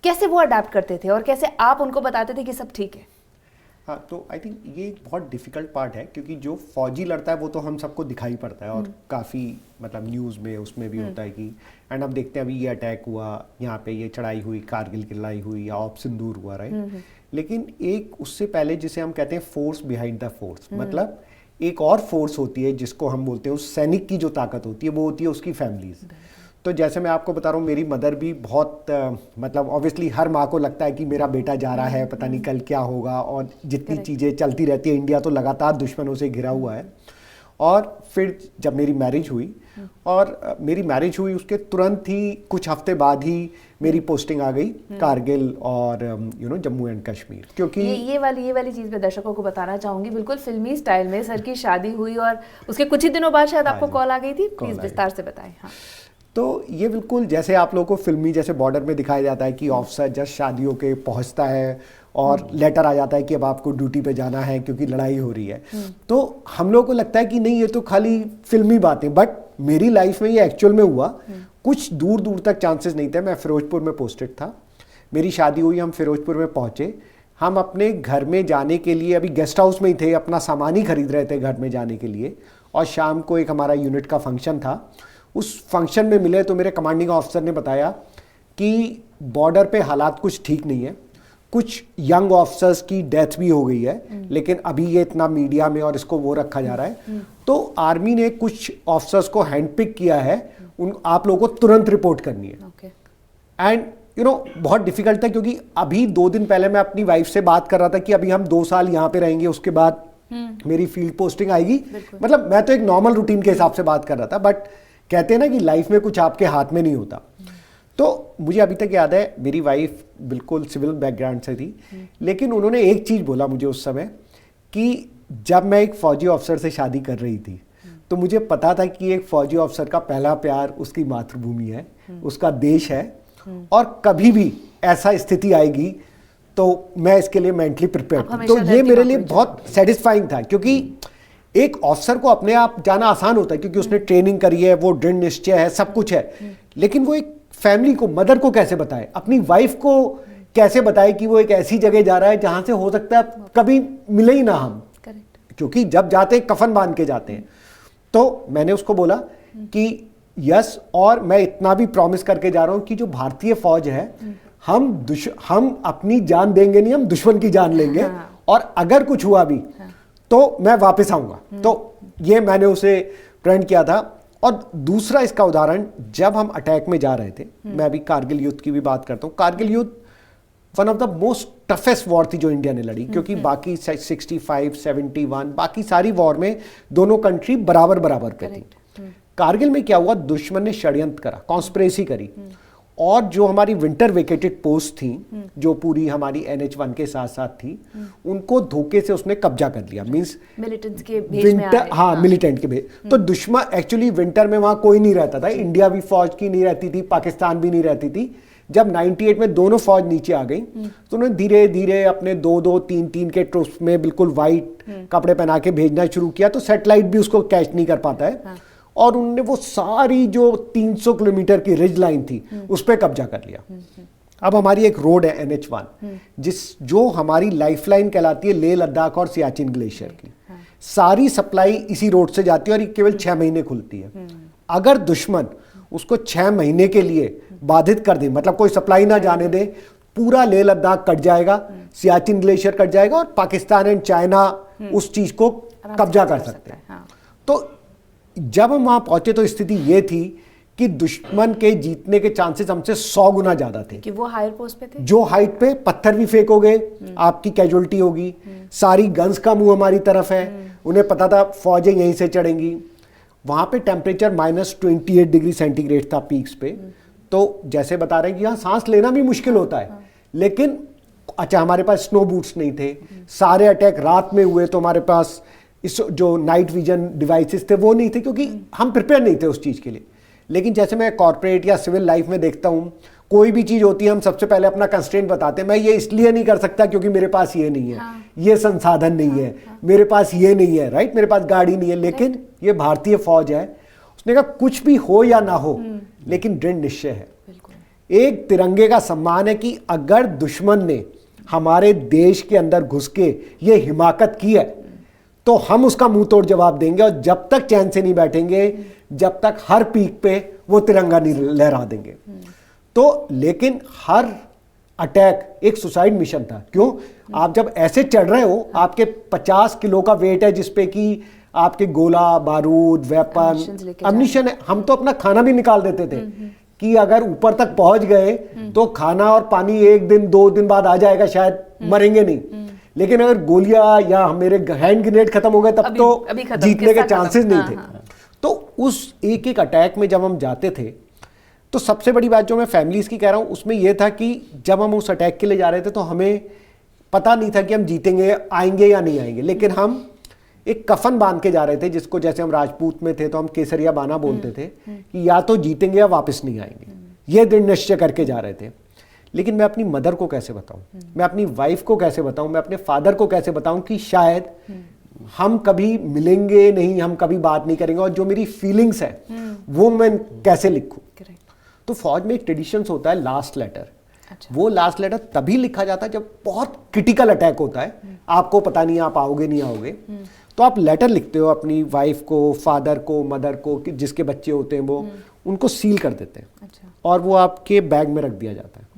कैसे वो अडेप्ट करते थे और कैसे आप उनको बताते थे कि सब ठीक है? हाँ, तो आई थिंक ये एक बहुत डिफ़िकल्ट पार्ट है, क्योंकि जो फौजी लड़ता है वो तो हम सबको दिखाई पड़ता है, और काफ़ी मतलब न्यूज़ में उसमें भी होता है कि, एंड अब देखते हैं अभी ये अटैक हुआ, यहाँ पे ये चढ़ाई हुई, कारगिल की लड़ाई हुई, या ऑप सिंदूर हुआ, राइट। लेकिन एक उससे पहले जिसे हम कहते हैं फोर्स बिहाइंड द फोर्स, मतलब एक और फोर्स होती है जिसको हम बोलते हैं उस सैनिक की जो ताकत होती है, वो होती है उसकी फैमिलीज। तो जैसे मैं आपको बता रहा हूँ, मेरी मदर भी बहुत मतलब ऑब्वियसली हर माँ को लगता है कि मेरा बेटा जा रहा है, पता नहीं कल क्या होगा, और जितनी चीज़ें चलती रहती है, इंडिया तो लगातार दुश्मनों से घिरा हुआ है। और फिर जब मेरी मैरिज हुई, और मेरी मैरिज हुई उसके तुरंत ही कुछ हफ्ते बाद ही मेरी पोस्टिंग आ गई कारगिल और जम्मू एंड कश्मीर। क्योंकि ये वाली चीज़ मैं दर्शकों को बताना चाहूँगी, बिल्कुल फिल्मी स्टाइल में सर की शादी हुई और उसके कुछ ही दिनों बाद शायद आपको कॉल आ गई थी। प्लीज़ विस्तार से बताएं। हाँ। तो ये बिल्कुल जैसे आप लोगों को फिल्मी जैसे बॉर्डर में दिखाया जाता है कि ऑफिसर जस्ट शादियों के पहुंचता है और लेटर आ जाता है कि अब आपको ड्यूटी पे जाना है क्योंकि लड़ाई हो रही है। तो हम लोगों को लगता है कि नहीं, ये तो खाली फिल्मी बातें, बट मेरी लाइफ में ये एक्चुअल में हुआ। कुछ दूर दूर तक चांसेस नहीं थे। मैं फिरोजपुर में पोस्टेड था, मेरी शादी हुई, हम फिरोजपुर में पहुंचे। हम अपने घर में जाने के लिए अभी गेस्ट हाउस में ही थे, अपना सामान ही खरीद रहे थे घर में जाने के लिए, और शाम को एक हमारा यूनिट का फंक्शन था। उस फंक्शन में मिले तो मेरे कमांडिंग ऑफिसर ने बताया कि बॉर्डर पे हालात कुछ ठीक नहीं है, कुछ यंग ऑफिसर्स की डेथ भी हो गई है, लेकिन अभी ये इतना मीडिया में और इसको वो रखा जा रहा है। तो आर्मी ने कुछ ऑफिसर्स को हैंडपिक किया है आप लोगों को तुरंत रिपोर्ट करनी है। ओके। एंड बहुत डिफिकल्ट था, क्योंकि अभी 2 दिन पहले मैं अपनी वाइफ से बात कर रहा था कि अभी हम 2 साल यहाँ पे रहेंगे, उसके बाद मेरी फील्ड पोस्टिंग आएगी। मतलब मैं तो एक नॉर्मल रूटीन के हिसाब से बात कर रहा था, बट कहते हैं ना कि लाइफ में कुछ आपके हाथ में नहीं होता। तो मुझे अभी तक याद है, मेरी वाइफ बिल्कुल सिविल बैकग्राउंड से थी, लेकिन उन्होंने एक चीज़ बोला मुझे उस समय कि जब मैं एक फौजी ऑफिसर से शादी कर रही थी तो मुझे पता था कि एक फौजी ऑफिसर का पहला प्यार उसकी मातृभूमि है, उसका देश है, और कभी भी ऐसा स्थिति आएगी तो मैं इसके लिए मेंटली प्रिपेयर्ड हूं। तो ये मेरे लिए बहुत सेटिस्फाइंग था, क्योंकि एक ऑफिसर को अपने आप जाना आसान होता है क्योंकि उसने ट्रेनिंग करी है, वो दृढ़ निश्चय है, सब कुछ है, लेकिन वो एक फैमिली को, मदर को कैसे बताए, अपनी वाइफ को कैसे बताए कि वो एक ऐसी जगह जा रहा है जहां से हो सकता है कभी मिले ही ना हम, क्योंकि जब जाते हैं कफन बांध के जाते हैं। तो मैंने उसको बोला कि यस, और मैं इतना भी प्रॉमिस करके जा रहा हूं कि जो भारतीय फौज है, हम अपनी जान देंगे नहीं, हम दुश्मन की जान लेंगे। हाँ। और अगर कुछ हुआ भी तो मैं वापस आऊंगा। तो ये मैंने उसे प्रण किया था। और दूसरा इसका उदाहरण, जब हम अटैक में जा रहे थे, मैं अभी कारगिल युद्ध की भी बात करता हूँ। कारगिल युद्ध one of the most toughest war थी जो इंडिया ने लड़ी, क्योंकि बाकी 65, 71 बाकी सारी वॉर में दोनों कंट्री बराबर बराबर पे थी। कारगिल में क्या हुआ, दुश्मन ने षड्यंत्र करा, कॉन्स्पिरेसी करी, और जो हमारी विंटर वेकेटेड पोस्ट थी, जो पूरी हमारी NH1 के साथ साथ थी, उनको धोखे से उसने कब्जा कर लिया। मींस मिलिटेंट्स के भेष में आए। हाँ, मिलिटेंट के भेष। तो दुश्मन एक्चुअली विंटर में वहां कोई नहीं रहता था, इंडिया भी फौज की नहीं रहती थी, पाकिस्तान भी नहीं रहती थी। जब 98 में दोनों फौज नीचे आ गई तो उन्होंने धीरे धीरे अपने 2-2, 3-3 के ट्रूप्स में बिल्कुल वाइट कपड़े पहना के भेजना शुरू किया, तो सैटेलाइट भी उसको कैच नहीं कर पाता है। हाँ। और उन्होंने वो सारी जो 300 किलोमीटर की रिज लाइन थी उस पर कब्जा कर लिया। अब हमारी एक रोड है NH1 जो हमारी लाइफलाइन कहलाती है, लेह लद्दाख और सियाचिन ग्लेशियर की। हाँ। सारी सप्लाई इसी रोड से जाती है और ये केवल 6 महीने खुलती है। अगर दुश्मन उसको 6 महीने के लिए बाधित कर दे, मतलब कोई सप्लाई ना जाने दे, पूरा लेह लद्दाख कट जाएगा, सियाचिन ग्लेशियर कट जाएगा, और पाकिस्तान एंड चाइना उस चीज को कब्जा कर सकते हैं। हाँ। तो जब हम वहां पहुंचे तो स्थिति ये थी कि दुश्मन के जीतने के चांसेस हमसे 100 गुना ज्यादा थे, कि वो हायर पोस्ट पे थे, जो हाइट पे पत्थर भी फेंक हो गए, आपकी कैजुअलिटी होगी, सारी गन्स का मुंह हमारी तरफ है, उन्हें पता था फौजें यहीं से चढ़ेंगी। वहां पे टेम्परेचर -28 डिग्री सेंटीग्रेड था पीक्स पे। तो जैसे बता रहे हैं कि यहाँ सांस लेना भी मुश्किल होता है। लेकिन अच्छा, हमारे पास स्नो बूट्स नहीं थे, सारे अटैक रात में हुए, तो हमारे पास इस जो नाइट विजन डिवाइसेस थे वो नहीं थे, क्योंकि हम प्रिपेयर नहीं थे उस चीज़ के लिए। लेकिन जैसे मैं कॉर्पोरेट या सिविल लाइफ में देखता हूँ, कोई भी चीज़ होती है हम सबसे पहले अपना कंस्ट्रेंट बताते हैं, मैं ये इसलिए नहीं कर सकता क्योंकि मेरे पास ये नहीं है, ये संसाधन नहीं है, मेरे पास ये नहीं है, राइट, मेरे पास गाड़ी नहीं है। लेकिन ये भारतीय फौज है, उसने कहा कुछ भी हो या ना हो, लेकिन दृढ़ निश्चय है, एक तिरंगे का सम्मान है कि अगर दुश्मन ने हमारे देश के अंदर घुस के ये हिमाकत की है तो हम उसका मुंह तोड़ जवाब देंगे, और जब तक चैन से नहीं बैठेंगे, जब तक हर पीक पे वो तिरंगा नहीं लहरा देंगे। तो लेकिन हर अटैक एक सुसाइड मिशन था। क्यों? आप जब ऐसे चढ़ रहे हो, आपके 50 किलो का वेट है जिसपे कि आपके गोला बारूद, वेपन, अम्यूनिशन है। हम तो अपना खाना भी निकाल देते थे कि अगर ऊपर तक पहुंच गए तो खाना और पानी 1 दिन 2 दिन बाद आ जाएगा, शायद मरेंगे नहीं। लेकिन अगर गोलियां या मेरे हैंड ग्रेनेड खत्म हो गए तब तो जीतने के चांसेस नहीं थे। तो उस एक अटैक में जब हम जाते थे, तो सबसे बड़ी बात जो मैं फैमिलीज की कह रहा हूं उसमें यह था कि जब हम उस अटैक के लिए जा रहे थे तो हमें पता नहीं था कि हम जीतेंगे, आएंगे या नहीं आएंगे। लेकिन हम एक कफन बांध के जा रहे थे, जिसको जैसे हम राजपूत में थे तो हम केसरिया बाना बोलते थे कि या तो जीतेंगे या वापस नहीं आएंगे, ये दृढ़ निश्चय करके जा रहे थे। लेकिन मैं अपनी मदर को कैसे बताऊं, मैं अपनी वाइफ को कैसे बताऊं, मैं अपने फादर को कैसे बताऊं कि शायद हम कभी मिलेंगे नहीं, हम कभी बात नहीं करेंगे, और जो मेरी फीलिंग्स है वो मैं कैसे लिखूं। तो फौज में एक ट्रेडिशंस होता है लास्ट लेटर। अच्छा। वो लास्ट लेटर तभी लिखा जाता है जब बहुत क्रिटिकल अटैक होता है, आपको पता नहीं आप आओगे नहीं आओगे, तो आप लेटर लिखते हो अपनी वाइफ को, फादर को, मदर को, जिसके बच्चे होते हैं वो उनको सील कर देते हैं। अच्छा। और वो आपके बैग में रख दिया जाता है।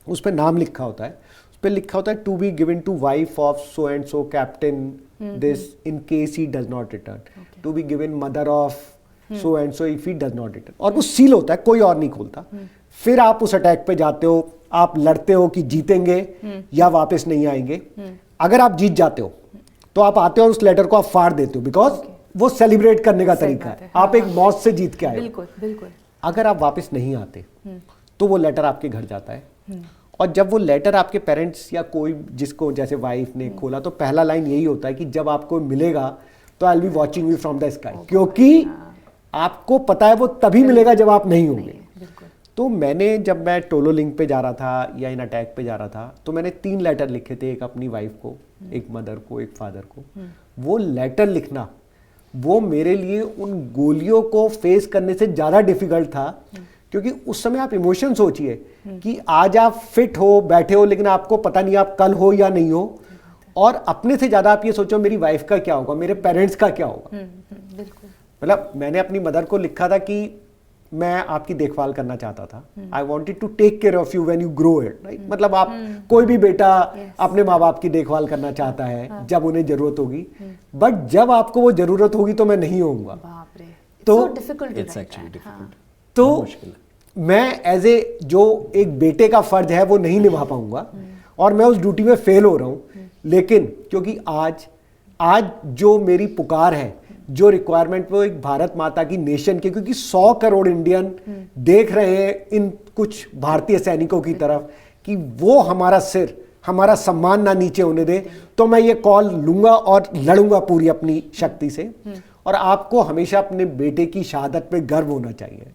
उस पर नाम लिखा होता है, उस पर लिखा होता है to be given to wife of so and so captain this in case he does not return, to be given mother of so and so if he does not return, और वो सील होता है, कोई और नहीं खोलता। फिर आप उस अटैक पे जाते हो, आप लड़ते हो कि जीतेंगे या वापस नहीं आएंगे। अगर आप जीत जाते हो तो आप आते हो और उस लेटर को आप फाड़ देते हो, बिकॉज वो सेलिब्रेट करने का तरीका है, आप एक मौत से जीत के आए हो। बिल्कुल बिल्कुल। अगर आप वापस नहीं आते तो वो लेटर आपके घर जाता है, और जब वो लेटर आपके पेरेंट्स या कोई जिसको जैसे वाइफ ने खोला, तो पहला लाइन यही होता है कि जब आपको मिलेगा तो I will be watching you from the sky, क्योंकि आपको पता है वो तभी मिलेगा जब आप नहीं होंगे। तो मैंने, जब मैं टोलो लिंक पे जा रहा था या इन अटैक पे जा रहा था, तो मैंने 3 लेटर लिखे थे, एक अपनी वाइफ को, एक मदर को, एक फादर को। वो लेटर लिखना, वो मेरे लिए उन गोलियों को फेस करने से ज़्यादा डिफिकल्ट था, क्योंकि उस समय आप इमोशन सोचिए कि आज आप फिट हो, बैठे हो, लेकिन आपको पता नहीं आप कल हो या नहीं हो, और अपने से ज़्यादा आप ये सोचो मेरी वाइफ का क्या होगा, मेरे पेरेंट्स का क्या होगा। बिल्कुल। मतलब मैंने अपनी मदर को लिखा था कि मैं आपकी देखभाल करना चाहता था, I wanted to take care of you when you grow it, right. मतलब आप कोई भी बेटा अपने माँ बाप की देखभाल करना चाहता है जब उन्हें जरूरत होगी, बट जब आपको वो जरूरत होगी तो मैं नहीं होऊंगा। बाप रे, तो इट्स एक्चुअली डिफिकल्ट। तो मैं एज ए जो एक बेटे का फर्ज है वो नहीं निभा पाऊंगा, और मैं उस ड्यूटी में फेल हो रहा हूं। लेकिन क्योंकि आज जो मेरी पुकार है, जो रिक्वायरमेंट, वो एक भारत माता की नेशन के, क्योंकि 100 करोड़ इंडियन देख रहे हैं इन कुछ भारतीय सैनिकों की तरफ कि वो हमारा सिर, हमारा सम्मान ना नीचे होने दे, तो मैं ये कॉल लूंगा और लड़ूंगा पूरी अपनी शक्ति से। और आपको हमेशा अपने बेटे की शहादत पे गर्व होना चाहिए।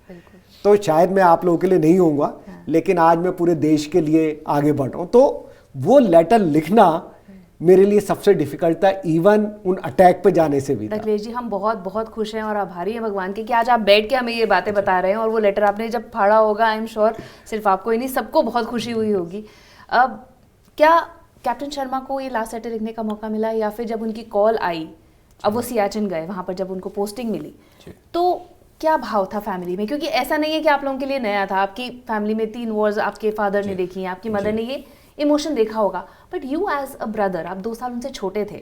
तो शायद मैं आप लोगों के लिए नहीं होऊंगा, लेकिन आज मैं पूरे देश के लिए आगे बढ़ रहा हूं। तो वो लेटर लिखना मेरे लिए सबसे डिफिकल्ट था, इवन उन अटैक पे जाने से भी था। अखिलेश जी, हम बहुत बहुत खुश हैं और आभारी हैं भगवान के कि आज आप बैठ के हमें ये बातें बता रहे हैं, और वो लेटर आपने जब फाड़ा होगा, आई एम श्योर सिर्फ आपको ही नहीं, सबको बहुत खुशी हुई होगी। अब क्या कैप्टन शर्मा को ये लास्ट लेटर लिखने का मौका मिला, या फिर जब उनकी कॉल आई, अब वो सियाचिन गए, वहाँ पर जब उनको पोस्टिंग मिली, तो क्या भाव था फैमिली में? क्योंकि ऐसा नहीं है कि आप लोगों के लिए नया था, आपकी फैमिली में 3 वॉर्स आपके फादर ने देखी हैं, आपकी मदर ने ये इमोशन देखा होगा, but you as a brother, आप 2 साल उनसे छोटे थे,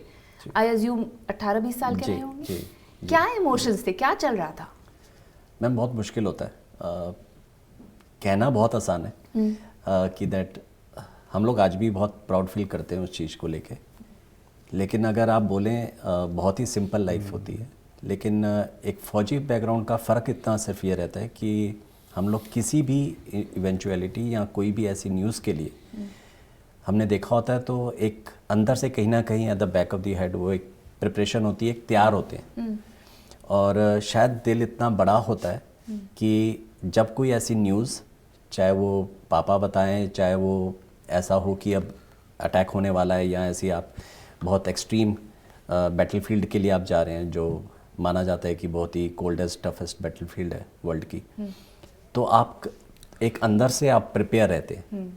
आई एज्यूम 18-20 साल के रहे होंगे, क्या इमोशंस थे, क्या चल रहा था? मैम बहुत मुश्किल होता है, कहना बहुत आसान है कि दैट हम लोग आज भी बहुत प्राउड फील करते हैं उस चीज़ को लेके, लेकिन अगर आप बोलें बहुत ही सिंपल लाइफ होती है। लेकिन एक फौजी बैकग्राउंड का फ़र्क इतना सिर्फ ये रहता है कि हम लोग किसी भी इवेंचुअलिटी या कोई भी ऐसी न्यूज़ के लिए हमने देखा होता है, तो एक अंदर से कहीं ना कहीं at the back of the head वो एक प्रिपरेशन होती है, एक तैयार होते हैं। और शायद दिल इतना बड़ा होता है कि जब कोई ऐसी न्यूज़, चाहे वो पापा बताएं, चाहे वो ऐसा हो कि अब अटैक होने वाला है, या ऐसी आप बहुत एक्सट्रीम बैटलफील्ड के लिए आप जा रहे हैं, जो माना जाता है कि बहुत ही कोल्डेस्ट टफेस्ट बैटलफील्ड है वर्ल्ड की, तो आप एक अंदर से आप प्रिपेयर रहते हैं।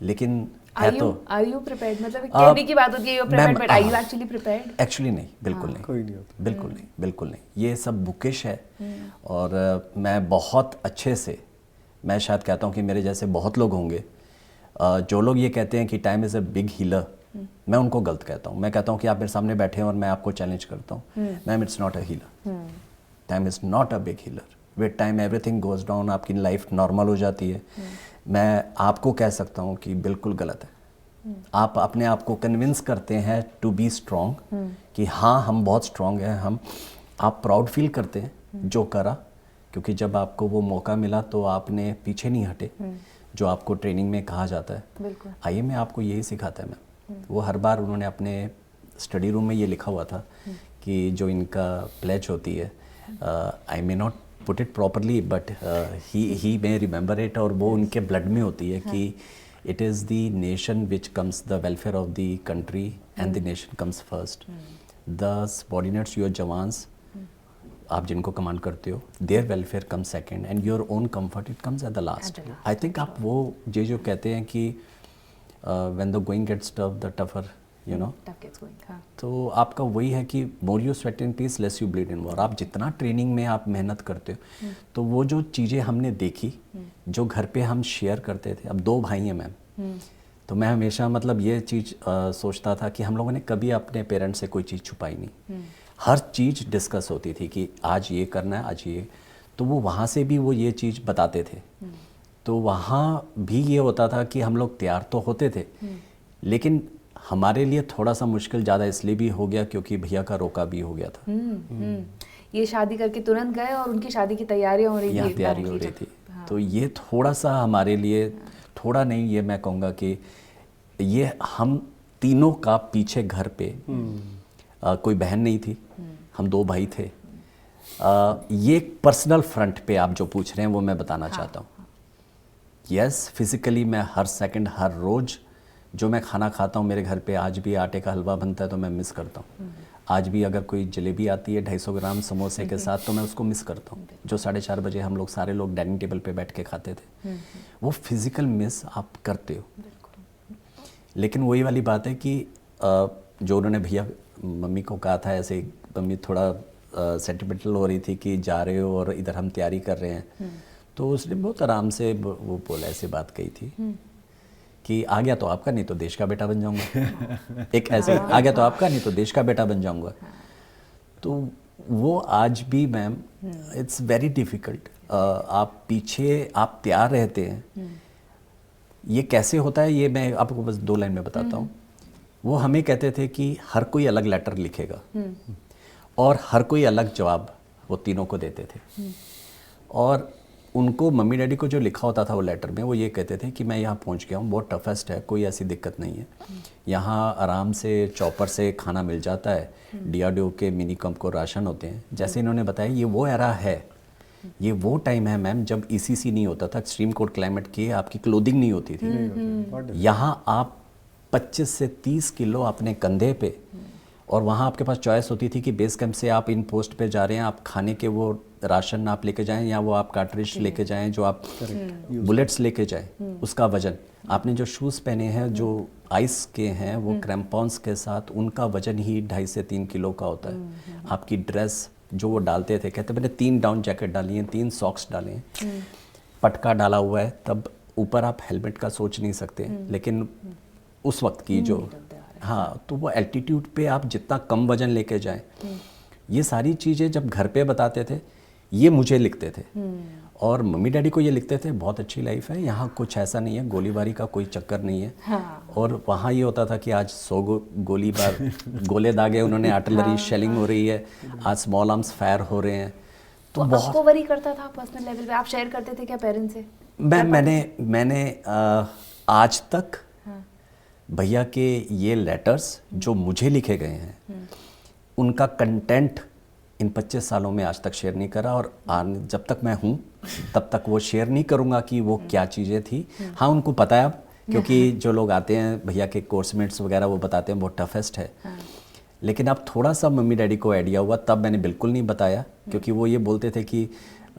लेकिन है तो आर यू प्रिपेयर्ड, मतलब कहने की बात होती है you prepared, but are you actually prepared? Actually नहीं, बिल्कुल नहीं, कोई नहीं होता, बिल्कुल नहीं, बिल्कुल नहीं। ये सब बुकिश है। और मैं बहुत अच्छे से, मैं शायद कहता हूँ कि मेरे जैसे बहुत लोग होंगे जो लोग ये कहते हैं कि time is a big healer, मैं उनको गलत कहता हूँ। मैं कहता हूँ कि आप मेरे सामने बैठे हैं और मैं आपको चैलेंज करता हूँ, ma'am it's not a healer, time is not a big healer. With time everything goes down, आपकी लाइफ नॉर्मल हो जाती है। मैं आपको कह सकता हूँ कि बिल्कुल गलत है। आप अपने आप को कन्विंस करते हैं टू बी स्ट्रॉन्ग कि हाँ हम बहुत स्ट्रॉन्ग हैं, हम, आप प्राउड फील करते हैं जो करा, क्योंकि जब आपको वो मौका मिला तो आपने पीछे नहीं हटे, जो आपको ट्रेनिंग में कहा जाता है। आइए मैं आपको यही सिखाता है मैम। वो हर बार उन्होंने अपने स्टडी रूम में ये लिखा हुआ था कि जो इनका प्लेज होती है, I may not put it properly but he may remember it, और वो उनके ब्लड में होती है कि it is the nation which comes the welfare of the country and the nation comes first. The subordinates, your jawans, आप जिनको कमांड करते हो, their welfare come second and your own comfort it comes at the last. I think आप वो जो कहते हैं कि when the going gets tough the tougher you know, तो आपका वही है कि more you sweat in peace less you bleed in war. आप जितना ट्रेनिंग में आप मेहनत करते हो, तो वो जो चीज़ें हमने देखी, जो घर पे हम शेयर करते थे, अब 2 भाई हैं मैम, तो मैं हमेशा मतलब ये चीज़ सोचता था कि हम लोगों ने कभी अपने पेरेंट्स से कोई चीज़ छुपाई नहीं। हर चीज़ डिस्कस होती थी कि आज ये करना है, आज ये। तो वो वहाँ से भी वो ये चीज़ बताते थे। तो वहाँ भी ये होता था कि हम लोग तैयार तो होते थे, लेकिन हमारे लिए थोड़ा सा मुश्किल ज़्यादा इसलिए भी हो गया क्योंकि भैया का रोका भी हो गया था। ये शादी करके तुरंत गए और उनकी शादी की तैयारियां हो रही थी, यहाँ तैयारी हो रही थी। तो ये थोड़ा सा हमारे लिए, थोड़ा नहीं, ये मैं कहूँगा कि ये हम तीनों का पीछे घर पे कोई बहन नहीं थी, हम 2 भाई थे। ये पर्सनल फ्रंट पे आप जो पूछ रहे हैं वो मैं बताना चाहता हूँ। यस, फिज़िकली मैं हर सेकंड, हर रोज़ जो मैं खाना खाता हूँ, मेरे घर पे आज भी आटे का हलवा बनता है तो मैं मिस करता हूँ। आज भी अगर कोई जलेबी आती है 250 ग्राम समोसे के साथ तो मैं उसको मिस करता हूँ। जो 4:30 बजे हम लोग सारे लोग डाइनिंग टेबल पे बैठ के खाते थे, वो फिज़िकल मिस आप करते हो। लेकिन वही वाली बात है कि जो उन्होंने भैया मम्मी को कहा था, ऐसे मम्मी थोड़ा सेंटिमेंटल हो रही थी कि जा रहे हो और इधर हम तैयारी कर रहे हैं, तो उसने बहुत आराम से वो बोला, ऐसे बात कही थी कि आ गया तो आपका, नहीं तो देश का बेटा बन जाऊंगा। एक ऐसे, आ गया तो आपका, नहीं तो देश का बेटा बन जाऊंगा। तो वो आज भी मैम, इट्स वेरी डिफ़िकल्ट। आप पीछे, आप तैयार रहते हैं। ये कैसे होता है ये मैं आपको बस 2 लाइन में बताता हूँ। वो हमें कहते थे कि हर कोई अलग लेटर लिखेगा और हर कोई अलग जवाब वो तीनों को देते थे। और उनको, मम्मी डैडी को जो लिखा होता था वो लेटर में, वो ये कहते थे कि मैं यहाँ पहुँच गया हूँ, बहुत टफेस्ट है, कोई ऐसी दिक्कत नहीं है, यहाँ आराम से चॉपर से खाना मिल जाता है, DRDO के मिनी कम को राशन होते हैं। जैसे इन्होंने बताया, ये वो एरा है, ये वो टाइम है मैम जब ECC नहीं होता था, एक्सट्रीम कोल्ड क्लाइमेट की आपकी क्लोथिंग नहीं होती थी। यहाँ आप 25 से 30 किलो अपने कंधे पे, और वहाँ आपके पास चॉइस होती थी कि बेस कैंप से आप इन पोस्ट पे जा रहे हैं, आप खाने के वो राशन आप लेके जाएं या वो आप कार्ट्रिज लेके जाएं, जो आप बुलेट्स लेके जाएं, उसका वजन। आपने जो शूज़ पहने हैं जो आइस के हैं, वो क्रैम्पॉन्स के साथ, उनका वजन ही 2.5 से 3 किलो का होता है। आपकी ड्रेस जो वो डालते थे, कहते मैंने 3 डाउन जैकेट डाली हैं, 3 सॉक्स डाले हैं, पटका डाला हुआ है, तब ऊपर आप हेलमेट का सोच नहीं सकते। लेकिन उस वक्त की जो, हाँ, तो वो एल्टीट्यूड पे आप जितना कम वजन लेके जाएं, ये सारी चीज़ें जब घर पे बताते थे, ये मुझे लिखते थे और मम्मी डैडी को ये लिखते थे, बहुत अच्छी लाइफ है, यहाँ कुछ ऐसा नहीं है, गोलीबारी का कोई चक्कर नहीं है। हाँ। और वहाँ ये होता था कि आज 100 गोले दागे उन्होंने, आर्टिलरी शेलिंग हो रही है, आज स्मॉल आर्म्स फायर हो रहे हैं। तो आपको वरी करता था पर्सनल लेवल पे? आप शेयर करते थे क्या पेरेंट्स से? मैंने आज तक भैया के ये लेटर्स जो मुझे लिखे गए हैं, उनका कंटेंट इन 25 सालों में आज तक शेयर नहीं करा, और जब तक मैं हूँ तब तक वो शेयर नहीं करूँगा कि वो क्या चीज़ें थी। हाँ, उनको पता है अब, क्योंकि जो लोग आते हैं भैया के कोर्समेट्स वगैरह, वो बताते हैं बहुत टफेस्ट है। लेकिन अब थोड़ा सा मम्मी डैडी को आइडिया हुआ, तब मैंने बिल्कुल नहीं बताया, क्योंकि वो ये बोलते थे कि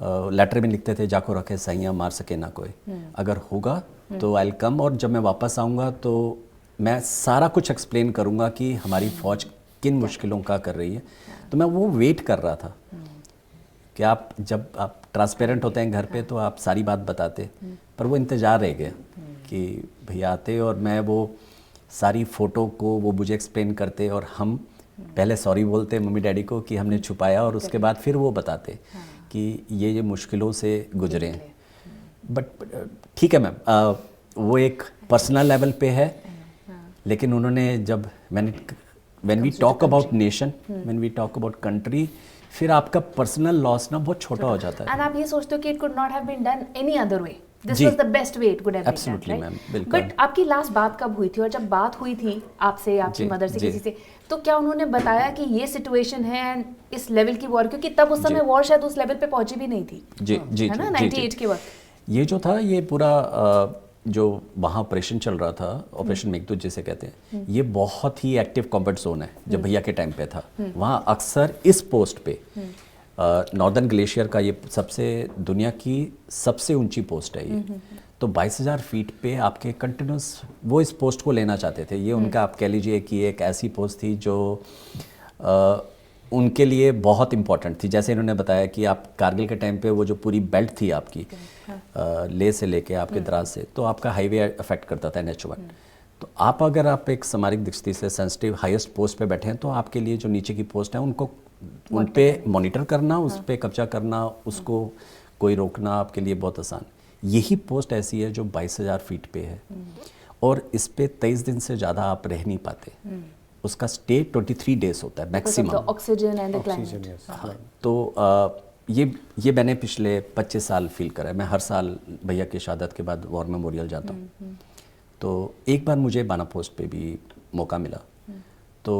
लेटर में लिखते थे, जाको रखे सैया मार सके ना कोई, अगर होगा तो आई विल कम, और जब मैं वापस आऊँगा तो मैं सारा कुछ एक्सप्लेन करूँगा कि हमारी फ़ौज किन मुश्किलों का कर रही है। तो मैं वो वेट कर रहा था कि आप, जब आप ट्रांसपेरेंट होते हैं घर पे तो आप सारी बात बताते, पर वो इंतज़ार रह गया कि भैया आते और मैं वो सारी फ़ोटो को वो मुझे एक्सप्लेन करते, और हम पहले सॉरी बोलते मम्मी डैडी को कि हमने छुपाया, और उसके बाद फिर वो बताते कि ये मुश्किलों से गुजरे हैं। बट ठीक है मैम, वो एक पर्सनल लेवल पे है, लेकिन उन्होंने जब when we talk about nation, when we talk about country, फिर आपका पर्सनल लॉस ना बहुत छोटा हो जाता है। And आप ये सोचते हो कि it could not have been done any other way. This was the best way it could have been done, Absolutely, right? Ma'am, बिल्कुल। But आपकी लास्ट बात कब हुई थी, और जब बात हुई थी आपसे, आपकी मदर से, किसी से, तो क्या उन्होंने बताया कि ये सिचुएशन है एंड इस लेवल की वॉर, क्योंकि तब उस समय वॉर शायद उस लेवल पे पहुंची भी नहीं थी, जी जी, है ना, 98 के वक्त। ये जो था, ये पूरा जो वहाँ ऑपरेशन चल रहा था, ऑपरेशन मेघदूत जिसे कहते हैं, ये बहुत ही एक्टिव कॉम्बैट जोन है। जब भैया के टाइम पे था, वहाँ अक्सर इस पोस्ट पे, नॉर्दर्न ग्लेशियर का ये सबसे, दुनिया की सबसे ऊंची पोस्ट है ये, तो 22,000 फीट पे आपके कंटिन्यूस वो इस पोस्ट को लेना चाहते थे। ये उनका, आप कह लीजिए कि एक ऐसी पोस्ट थी जो उनके लिए बहुत इम्पॉर्टेंट थी। जैसे इन्होंने बताया कि आप कारगिल के टाइम पे वो जो पूरी बेल्ट थी आपकी, ले से लेके आपके द्रास से, तो आपका हाईवे अफेक्ट करता था NH1। तो आप अगर आप एक सामरिक दृष्टि से सेंसिटिव हाईएस्ट पोस्ट पे बैठे हैं, तो आपके लिए जो नीचे की पोस्ट है उनको उन पे मॉनिटर करना, उस पे कब्जा करना, उसको कोई रोकना आपके लिए बहुत आसान। यही पोस्ट ऐसी है जो 22,000 फीट पे है और इस पे 23 दिन से ज़्यादा आप रह नहीं पाते। उसका स्टे 23 डेज होता है maximum. Oxygen and the climate. तो ये मैंने पिछले 25 साल फील करा है। मैं हर साल भैया की शहादत के बाद वॉर मेमोरियल जाता हूँ। तो एक बार मुझे बाना पोस्ट पे भी मौका मिला। तो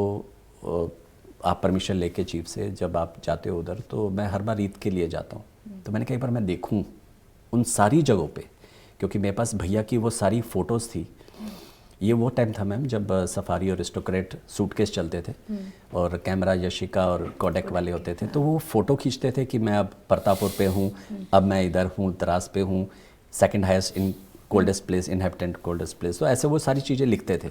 आप परमिशन लेके चीफ से जब आप जाते हो उधर, तो मैं हर बार ईद के लिए जाता हूँ। तो मैंने कई बार मैं देखूँ उन सारी जगहों पे, क्योंकि मेरे पास भैया की वो सारी फ़ोटोज़ थी। ये वो टाइम था मैम जब सफारी और एरिस्टोक्रेट सूटकेस चलते थे और कैमरा यशिका और कोडेक वाले होते थे। तो वो फ़ोटो खींचते थे कि मैं अब प्रतापपुर पे हूँ, अब मैं इधर हूँ, द्रास पे हूँ, second highest in coldest place, inhabitant coldest place. तो ऐसे वो सारी चीज़ें लिखते थे।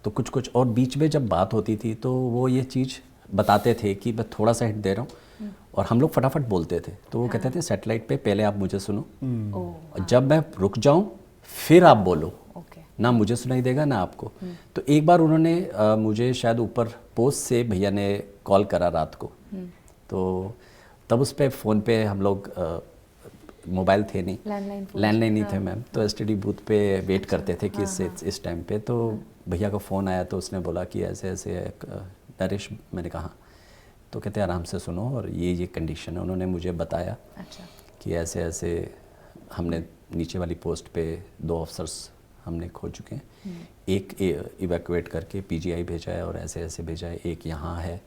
तो कुछ और बीच में जब बात होती थी तो वो ये चीज़ बताते थे कि मैं थोड़ा सा हिंट दे रहा हूँ और हम लोग फटाफट बोलते थे। तो वो कहते थे सैटेलाइट पे पहले आप मुझे सुनो, जब मैं रुक जाऊँ फिर आप बोलो। ना मुझे सुनाई देगा ना आपको। तो एक बार उन्होंने मुझे शायद ऊपर पोस्ट से भैया ने कॉल करा रात को। तो तब उस पे फ़ोन पे हम लोग मोबाइल थे नहीं, लैंडलाइन नहीं थे मैम। तो एसटीडी बूथ पे वेट करते थे कि इस टाइम पे। तो भैया का फ़ोन आया तो उसने बोला कि ऐसे ऐसे नरेश। मैंने कहा तो कहते आराम से सुनो और ये कंडीशन है। उन्होंने मुझे बताया कि ऐसे ऐसे हमने नीचे वाली पोस्ट पे 2 ऑफिसर्स हमने खो चुके हैं। एक इवैक्यूएट करके पीजीआई भेजा है और ऐसे ऐसे भेजा है, एक यहाँ है।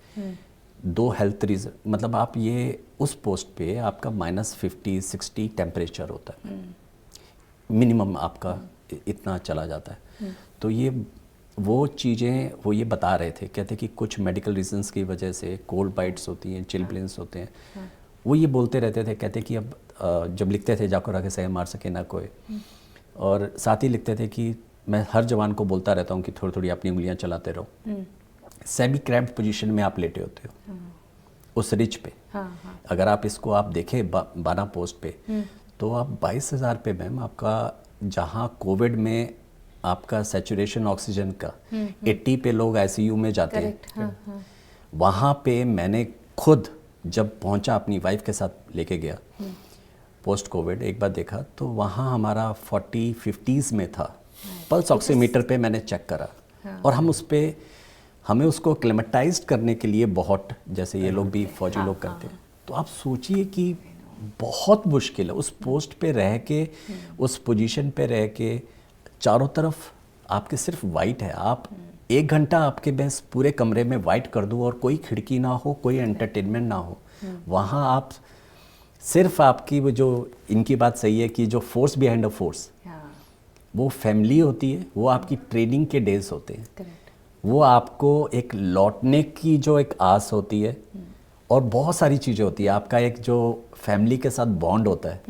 2 हेल्थ रीजन, मतलब आप ये उस पोस्ट पे आपका -50-60 टेम्परेचर होता है मिनिमम, आपका इतना चला जाता है। तो ये वो चीज़ें वो ये बता रहे थे, कहते कि कुछ मेडिकल रीजंस की वजह से कोल्ड बाइट्स होती हैं, चिलब्लेंस होते हैं। वो ये बोलते रहते थे, कहते कि अब जब लिखते थे जाको राके सहे मार सके ना कोई, और साथ ही लिखते थे कि मैं हर जवान को बोलता रहता हूँ कि थोड़ी थोड़ी अपनी उंगलियां चलाते रहो। सेमी क्रैम्प्ड पोजीशन में आप लेटे होते हो उस रिच पे। अगर आप इसको आप देखें बाना पोस्ट पे, तो आप 22,000 पे मैम आपका, जहाँ कोविड में आपका सैचुरेशन ऑक्सीजन का 80 पे लोग आईसीयू में जाते हैं, वहाँ पे मैंने खुद जब पहुँचा अपनी वाइफ के साथ लेके गया पोस्ट कोविड, एक बार देखा तो वहाँ हमारा 40-50s में था। पल्स ऑक्सीमीटर पे मैंने चेक करा और हम उस पे हमें उसको क्लेमेटाइज करने के लिए बहुत, जैसे ये लोग भी फौजी लोग करते हैं। तो आप सोचिए कि बहुत मुश्किल है उस पोस्ट पे रह के, उस पोजीशन पे रह के, चारों तरफ आपके सिर्फ वाइट है। आप 1 घंटा आपके बस पूरे कमरे में वाइट कर दूँ और कोई खिड़की ना हो, कोई एंटरटेनमेंट ना हो, वहाँ आप सिर्फ आपकी वो, जो इनकी बात सही है कि जो फोर्स बिहाइंड अ फोर्स, वो फैमिली होती है, वो आपकी ट्रेनिंग के डेज होते हैं, वो आपको एक लौटने की जो एक आस होती है और बहुत सारी चीज़ें होती है। आपका एक जो फैमिली के साथ बॉन्ड होता है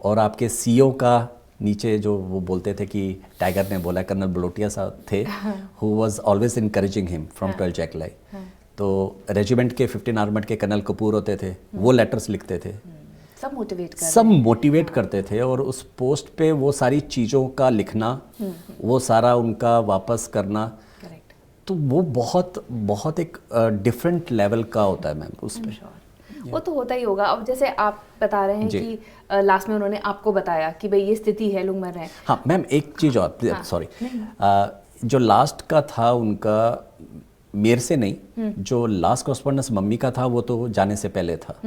और आपके सीईओ का नीचे जो वो बोलते थे कि टाइगर ने बोला, कर्नल बलोटिया साहब थे, who was always encouraging him from 12 जैकलाई। तो रेजिमेंट के 15 आर्मर्ड के कर्नल कपूर होते थे, वो लेटर्स लिखते थे, सब मोटिवेट करते थे। और उस पोस्ट पे वो सारी चीज़ों का लिखना, वो सारा उनका वापस करना, तो वो बहुत बहुत एक डिफरेंट लेवल का होता है मैम उस पे। वो तो होता ही होगा। अब जैसे आप बता रहे हैं कि लास्ट में उन्होंने आपको बताया कि भाई ये स्थिति है, लोग मर रहे हैं। हाँ मैम, एक चीज़ और, सॉरी, जो लास्ट का था उनका, मेरे से नहीं, जो लास्ट कॉरेस्पॉन्डेंस मम्मी का था वो तो जाने से पहले था,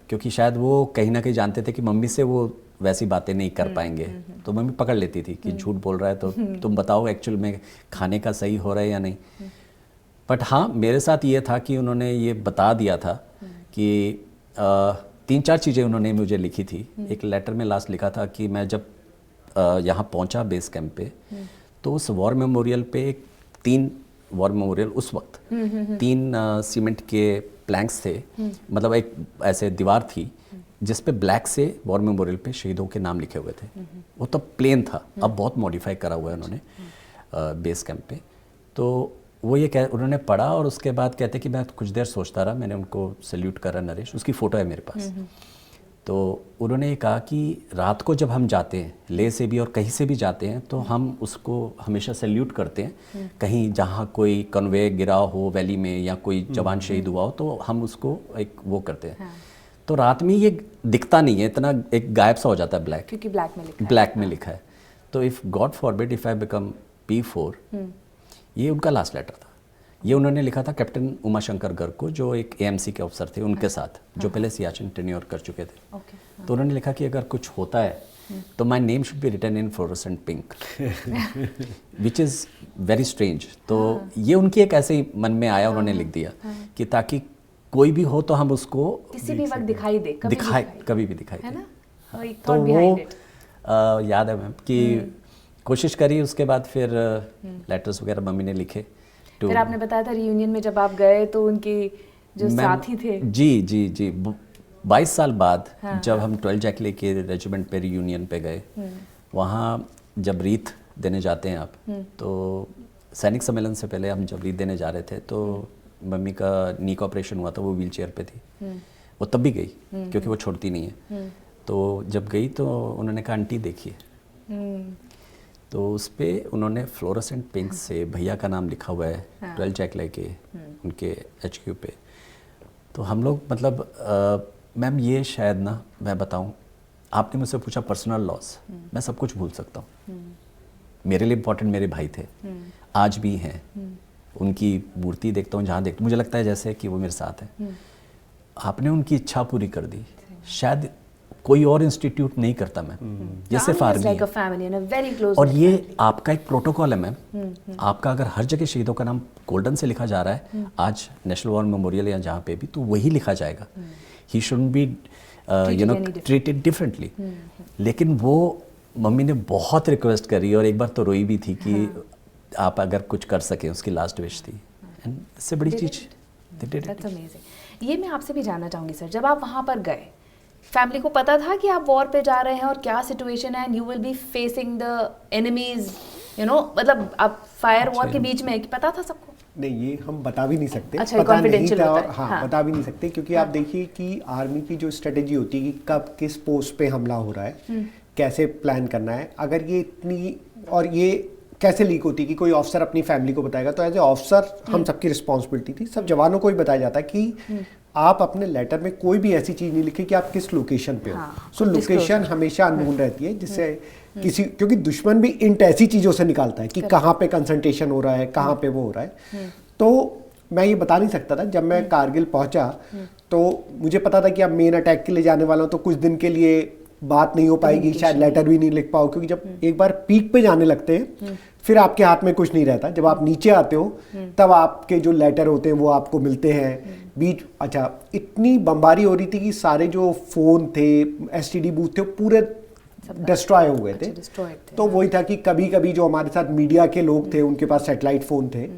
क्योंकि शायद वो कहीं ना कहीं जानते थे कि मम्मी से वो वैसी बातें नहीं कर पाएंगे। तो मम्मी पकड़ लेती थी कि झूठ बोल रहा है, तो तुम बताओ एक्चुअल में खाने का सही हो रहा है या नहीं। बट हाँ, मेरे साथ ये था कि उन्होंने ये बता दिया था कि 3-4 चीज़ें उन्होंने मुझे लिखी थी। एक लेटर में लास्ट लिखा था कि मैं जब यहाँ पहुँचा बेस कैंप पे, तो उस वॉर मेमोरियल पे 3 वॉर मेमोरियल उस वक्त 3 सीमेंट के प्लैंक्स थे, मतलब एक ऐसे दीवार थी जिस पे ब्लैक से वॉर मेमोरियल पे शहीदों के नाम लिखे हुए थे। वो तब प्लेन था, अब बहुत मॉडिफाई करा हुआ है उन्होंने बेस कैंप पे। तो वो ये उन्होंने पढ़ा और उसके बाद कहते कि मैं कुछ देर सोचता रहा। मैंने उनको सैल्यूट करा, नरेश, उसकी फ़ोटो है मेरे पास। तो उन्होंने ये कहा कि रात को जब हम जाते हैं लेह से भी और कहीं से भी जाते हैं तो हम उसको हमेशा सैल्यूट करते हैं, कहीं जहाँ कोई कन्वे गिरा हो वैली में या कोई जवान शहीद हुआ हो तो हम उसको एक वो करते हैं। तो रात में ये दिखता नहीं है इतना, एक गायब सा हो जाता है ब्लैक, क्योंकि ब्लैक में लिखा है। तो if God forbid if I become P4, ये उनका लास्ट लेटर था। ये उन्होंने लिखा था कैप्टन उमाशंकर गर्ग को, जो एक AMC के अफसर थे उनके साथ, जो पहले सियाचिन टेन्योर कर चुके थे। तो उन्होंने लिखा कि अगर कुछ होता है तो my name should be written in fluorescent pink, which is very strange. तो ये उनकी एक ऐसे ही मन में आया, उन्होंने लिख दिया कि ताकि कोई भी हो तो हम उसको किसी भी वक्त दिखाई दे, कभी भी दिखाई है दे। ना? एक तो thought behind it. वो याद है मैम कि कोशिश करी, उसके बाद फिर लेटर्स वगैरह मम्मी ने लिखे। फिर आपने बताया था रियूनियन में जब आप गए तो उनके जो साथी थे, जी 22 साल बाद जब हम 12 जैक लेके रेजिमेंट पे रियूनियन पे गए, वहाँ जब रीत देने जाते हैं आप, तो सैनिक सम्मेलन से पहले हम जब रीत देने जा रहे थे तो मम्मी का नी का ऑपरेशन हुआ था, वो व्हील चेयर पे थी। वो तब भी गई क्योंकि वो छोड़ती नहीं है। तो जब गई तो उन्होंने कहा आंटी देखिए, तो उस पर उन्होंने फ्लोरोसेंट पिंक से भैया का नाम लिखा हुआ है 12 जैक लेके उनके HQ पे। तो हम लोग मतलब मैम ये शायद ना, मैं बताऊं, आपने मुझसे पूछा पर्सनल लॉस, मैं सब कुछ भूल सकता हूँ। मेरे लिए इम्पोर्टेंट मेरे भाई थे, आज भी हैं। उनकी मूर्ति देखता हूँ, जहाँ देखता हूँ मुझे लगता है जैसे कि वो मेरे साथ है। आपने उनकी इच्छा पूरी कर दी, शायद कोई और इंस्टीट्यूट नहीं करता मैम, ये सिर्फ आर्मी है। और ये आपका एक प्रोटोकॉल है मैम, आपका अगर हर जगह शहीदों का नाम गोल्डन से लिखा जा रहा है, आज नेशनल वॉर मेमोरियल या जहाँ पे भी, तो वही लिखा जाएगा। He shouldn't be treated differently. लेकिन वो मम्मी ने बहुत रिक्वेस्ट करी और एक बार तो रोई भी थी कि आप अगर कुछ कर सके, उसकी लास्ट विश थी। एंड इससे बड़ी चीज़ दैट्स अमेजिंग। ये मैं आपसे भी जानना चाहूँगी सर, जब आप वहाँ पर गए, फैमिली को पता था कि आप वॉर पे जा रहे हैं और क्या सिचुएशन है, and you will be facing the enemies, मतलब आप फायर वॉर के बीच में, पता था सबको? नहीं, ये हम बता भी नहीं सकते। अच्छा, पता नहीं था, और हाँ, बता भी नहीं सकते क्योंकि आप देखिए कि आर्मी की जो स्ट्रेटेजी होती है कि कब किस पोस्ट पे हमला हो रहा है, कैसे प्लान करना है, अगर ये इतनी, और ये कैसे लीक होती है कि कोई ऑफिसर अपनी फैमिली को बताएगा, तो एज ए ऑफिसर हम सबकी रिस्पॉन्सिबिलिटी थी। सब जवानों को ही बताया जाता है कि आप अपने लेटर में कोई भी ऐसी चीज़ नहीं लिखे कि आप किस लोकेशन पे हो। सो लोकेशन हमेशा अननोन रहती है, जिससे किसी, क्योंकि दुश्मन भी इंट ऐसी चीज़ों से निकालता है कि कहाँ पे कंसंट्रेशन हो रहा है, कहाँ पे वो हो रहा है। तो मैं ये बता नहीं सकता था। जब मैं कारगिल पहुंचा तो मुझे पता था कि अब मेन अटैक के लिए जाने वाला हूँ, तो कुछ दिन के लिए बात नहीं हो पाएगी, शायद लेटर भी नहीं लिख पाओ, क्योंकि जब एक बार पीक पे जाने लगते हैं फिर आपके हाथ में कुछ नहीं रहता। जब आप नीचे आते हो तब आपके जो लेटर होते हैं वो आपको मिलते हैं। बीच अच्छा, इतनी बमबारी हो रही थी कि सारे जो फोन थे, STD बूथ थे, पूरे डिस्ट्रॉय हो गए थे। तो वही था कि कभी कभी जो हमारे साथ मीडिया के लोग थे, उनके पास सैटेलाइट फ़ोन थे,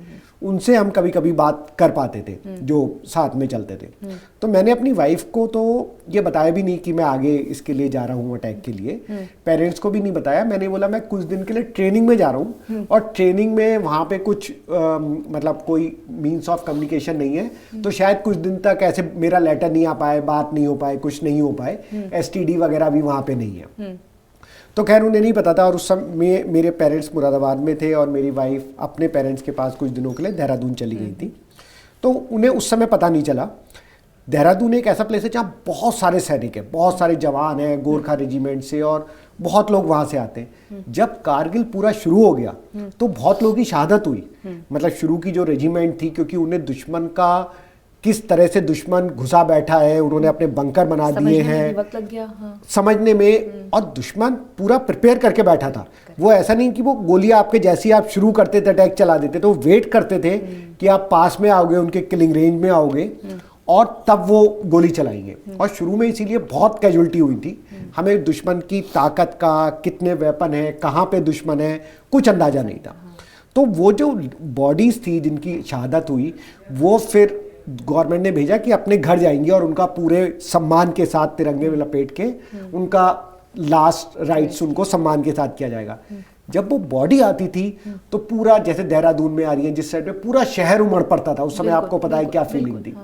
उनसे हम कभी कभी बात कर पाते थे जो साथ में चलते थे। तो मैंने अपनी वाइफ को तो ये बताया भी नहीं कि मैं आगे इसके लिए जा रहा हूँ अटैक के लिए, पेरेंट्स को भी नहीं बताया। मैंने बोला मैं कुछ दिन के लिए ट्रेनिंग में जा रहा हूँ और ट्रेनिंग में वहाँ पे कुछ मतलब कोई मीन्स ऑफ कम्युनिकेशन नहीं है, तो शायद कुछ दिन तक ऐसे मेरा लेटर नहीं आ पाए, बात नहीं हो पाए, कुछ नहीं हो पाए, STD वगैरह भी वहाँ पे नहीं है। तो खैर उन्हें नहीं पता था, और उस समय मेरे पेरेंट्स मुरादाबाद में थे और मेरी वाइफ अपने पेरेंट्स के पास कुछ दिनों के लिए देहरादून चली गई थी। तो उन्हें उस समय पता नहीं चला। देहरादून एक ऐसा प्लेस है जहाँ बहुत सारे सैनिक हैं, बहुत सारे जवान हैं गोरखा रेजिमेंट से, और बहुत लोग वहाँ से आते हैं। जब कारगिल पूरा शुरू हो गया तो बहुत लोगों की शहादत हुई। मतलब शुरू की जो रेजिमेंट थी, क्योंकि उन्हें दुश्मन का किस तरह से दुश्मन घुसा बैठा है, उन्होंने अपने बंकर बना दिए हैं, वक्त लग गया समझने में, और दुश्मन पूरा प्रिपेयर करके बैठा था। वो ऐसा नहीं कि वो गोलियां आपके जैसी आप शुरू करते थे अटैक चला देते, तो वेट करते थे कि आप पास में आओगे, उनके किलिंग रेंज में आओगे और तब वो गोली चलाएंगे। और शुरू में इसीलिए बहुत कैजुअलिटी हुई थी। हमें दुश्मन की ताकत का, कितने वेपन है, कहाँ पे दुश्मन है, कुछ अंदाजा नहीं था। तो वो जो बॉडीज थी जिनकी शहादत हुई, वो फिर गवर्नमेंट ने भेजा कि अपने घर जाएंगे और उनका पूरे सम्मान के साथ तिरंगे में लपेट के उनका लास्ट राइट्स उनको सम्मान के साथ किया जाएगा। जब वो बॉडी आती थी तो पूरा, जैसे देहरादून में आ रही है जिस साइड पे, पूरा शहर उमड़ पड़ता था। उस समय आपको पता है क्या फीलिंग थी।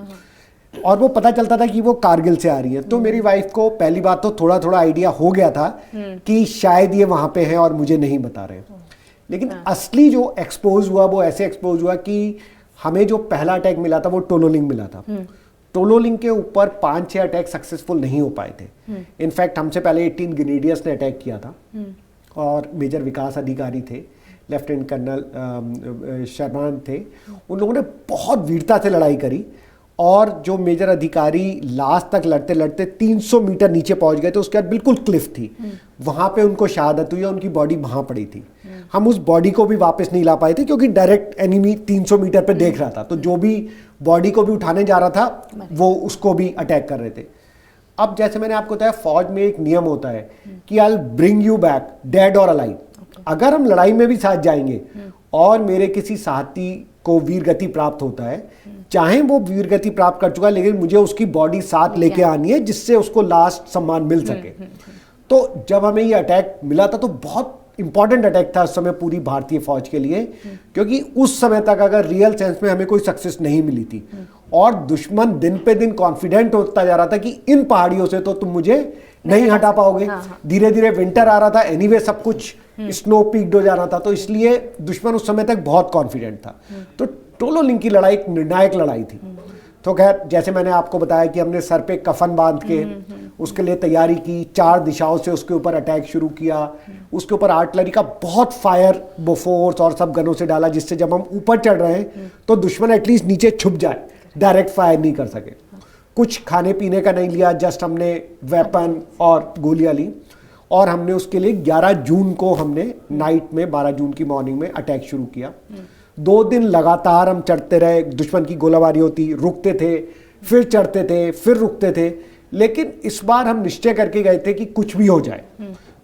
और वो पता चलता था कि वो कारगिल से आ रही है। तो मेरी वाइफ को पहली बात तो थोड़ा थोड़ा आइडिया हो गया था कि शायद ये वहाँ पे हैं और मुझे नहीं बता रहे। लेकिन असली जो एक्सपोज हुआ वो ऐसे एक्सपोज हुआ कि हमें जो पहला अटैक मिला था वो टोलोलिंग मिला था। टोलोलिंग के ऊपर 5-6 अटैक सक्सेसफुल नहीं हो पाए थे। इनफैक्ट हमसे पहले 18 ग्रेनेडियर्स ने अटैक किया था और मेजर विकास अधिकारी थे, लेफ्टिनेंट कर्नल शर्मा थे। उन लोगों ने बहुत वीरता से लड़ाई करी और जो मेजर अधिकारी लास्ट तक लड़ते लड़ते 300 मीटर नीचे पहुंच गए थे। उसके बाद बिल्कुल क्लिफ थी, वहां पे उनको शहादत हुई, उनकी बॉडी वहां पड़ी थी। हम उस बॉडी को भी वापस नहीं ला पाए थे क्योंकि डायरेक्ट एनिमी 300 मीटर पे देख रहा था, तो जो भी बॉडी को भी उठाने जा रहा था वो उसको भी अटैक कर रहे थे। अब जैसे मैंने आपको बताया, फौज में एक नियम होता है कि I will bring you back dead और अलाइव। अगर हम लड़ाई में भी साथ जाएंगे और मेरे किसी साथी को वीरगति प्राप्त होता है, चाहे वो वीरगति प्राप्त कर चुका है, लेकिन मुझे उसकी बॉडी साथ लेके आनी है जिससे उसको लास्ट सम्मान मिल सके। तो जब हमें ये अटैक मिला था तो बहुत इंपॉर्टेंट अटैक था उस समय पूरी भारतीय फौज के लिए, क्योंकि उस समय तक अगर रियल सेंस में हमें कोई सक्सेस नहीं मिली थी और दुश्मन दिन पे दिन कॉन्फिडेंट होता जा रहा था कि इन पहाड़ियों से तो तुम मुझे नहीं हटा पाओगे। धीरे धीरे विंटर आ रहा था, एनीवे सब कुछ स्नो पीक्ड हो जाना था, तो इसलिए दुश्मन उस समय तक बहुत कॉन्फिडेंट था। तो टोलोलिंग की लड़ाई एक निर्णायक लड़ाई थी। तो खैर, जैसे मैंने आपको बताया कि हमने सर पे कफन बांध के उसके लिए तैयारी की, 4 दिशाओं से उसके ऊपर अटैक शुरू किया। उसके ऊपर आर्टिलरी का बहुत फायर बोफोर्स और सब गनों से डाला, जिससे जब हम ऊपर चढ़ रहे हैं तो दुश्मन एटलीस्ट नीचे छुप जाए, डायरेक्ट फायर नहीं कर सके। कुछ खाने पीने का नहीं लिया, जस्ट हमने वेपन और गोलियां ली और हमने उसके लिए 11 जून को हमने नाइट में 12 जून की मॉर्निंग में अटैक शुरू किया। 2 दिन लगातार हम चढ़ते रहे, दुश्मन की गोलाबारी होती, रुकते थे, फिर चढ़ते थे, फिर रुकते थे। लेकिन इस बार हम निश्चय करके गए थे कि कुछ भी हो जाए।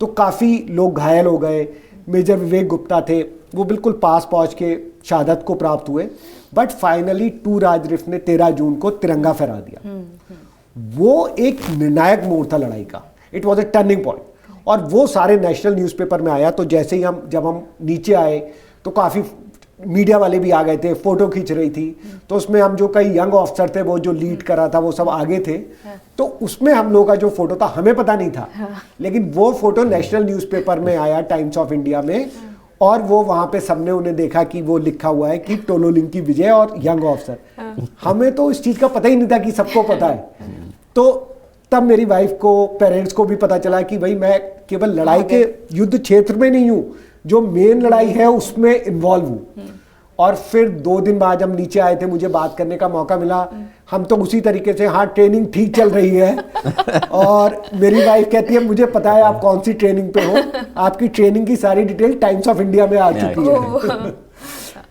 तो काफ़ी लोग घायल हो गए। मेजर विवेक गुप्ता थे, वो बिल्कुल पास पहुंच के शहादत को प्राप्त हुए। बट फाइनली 2 राजरिफ ने 13 जून को तिरंगा फहरा दिया। वो एक निर्णायक मोड़ था लड़ाई का, it was a turning point. और वो सारे नेशनल न्यूज़पेपर में आया। तो जैसे ही जब हम नीचे आए तो काफ़ी मीडिया वाले भी आ गए थे, फोटो खींच रही थी। तो उसमें हम जो कई यंग ऑफिसर थे, वो जो लीड कर रहा था, वो सब आगे थे। तो उसमें हम लोगों का जो फोटो था, हमें पता नहीं था, लेकिन वो फोटो नेशनल न्यूज़पेपर में आया, टाइम्स ऑफ इंडिया में। और वो वहां पे सबने उन्हें देखा कि वो लिखा हुआ है कि टोलोलिंग की विजय और यंग ऑफिसर। हमें तो इस चीज का पता ही नहीं था कि सबको पता है। तो तब मेरी वाइफ को, पेरेंट्स को भी पता चला कि भाई मैं केवल लड़ाई के युद्ध क्षेत्र में नहीं हूँ, जो मेन लड़ाई है उसमें इन्वॉल्व हूँ। और फिर 2 दिन बाद जब नीचे आए थे, मुझे बात करने का मौका मिला। हम तो उसी तरीके से, हाँ ट्रेनिंग ठीक चल रही है। और मेरी वाइफ कहती है, मुझे पता है आप कौन सी ट्रेनिंग पे हो, आपकी ट्रेनिंग की सारी डिटेल टाइम्स ऑफ इंडिया में आ चुकी है।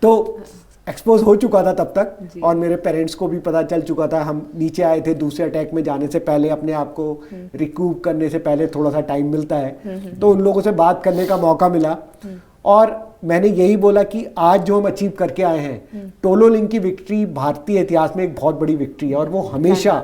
तो एक्सपोज हो चुका था तब तक, और मेरे पेरेंट्स को भी पता चल चुका था। हम नीचे आए थे दूसरे अटैक में जाने से पहले, अपने आप को रिकूप करने से पहले थोड़ा सा टाइम मिलता है, तो उन लोगों से बात करने का मौका मिला। और मैंने यही बोला कि आज जो हम अचीव करके आए हैं, टोलोलिंग की विक्ट्री भारतीय इतिहास में एक बहुत बड़ी विक्ट्री है और वो हमेशा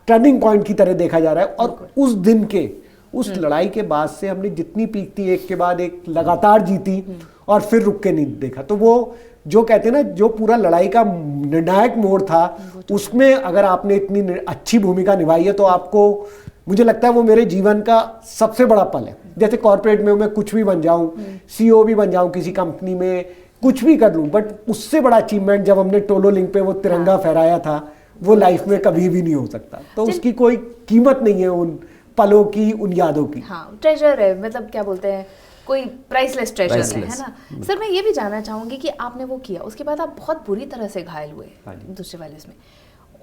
टर्निंग पॉइंट की तरह देखा जा रहा है। और उस दिन के, उस लड़ाई के बाद से हमने जितनी पीक थी, एक के बाद एक लगातार जीती और फिर रुक के नहीं देखा। तो वो जो कहते हैं ना, जो पूरा लड़ाई का निर्णायक मोड़ था, उसमें अगर आपने इतनी अच्छी भूमिका निभाई है तो आपको, मुझे लगता है वो मेरे जीवन का सबसे बड़ा पल है। जैसे कॉर्पोरेट में मैं कुछ भी बन जाऊं, सीईओ भी बन जाऊं किसी कंपनी में, कुछ भी कर लूं, बट उससे बड़ा अचीवमेंट जब हमने टोलोलिंग पे वो तिरंगा फहराया था, वो लाइफ में कभी भी नहीं हो सकता। तो उसकी कोई कीमत नहीं है उन पलों की, उन यादों की। हाँ, ट्रेजर है, मतलब क्या बोलते हैं, कोई प्राइसलेस ट्रेजर है ना। सर मैं ये भी जानना चाहूंगी कि आपने वो किया, उसके बाद आप बहुत बुरी तरह से घायल हुए दूसरे वाले इसमें,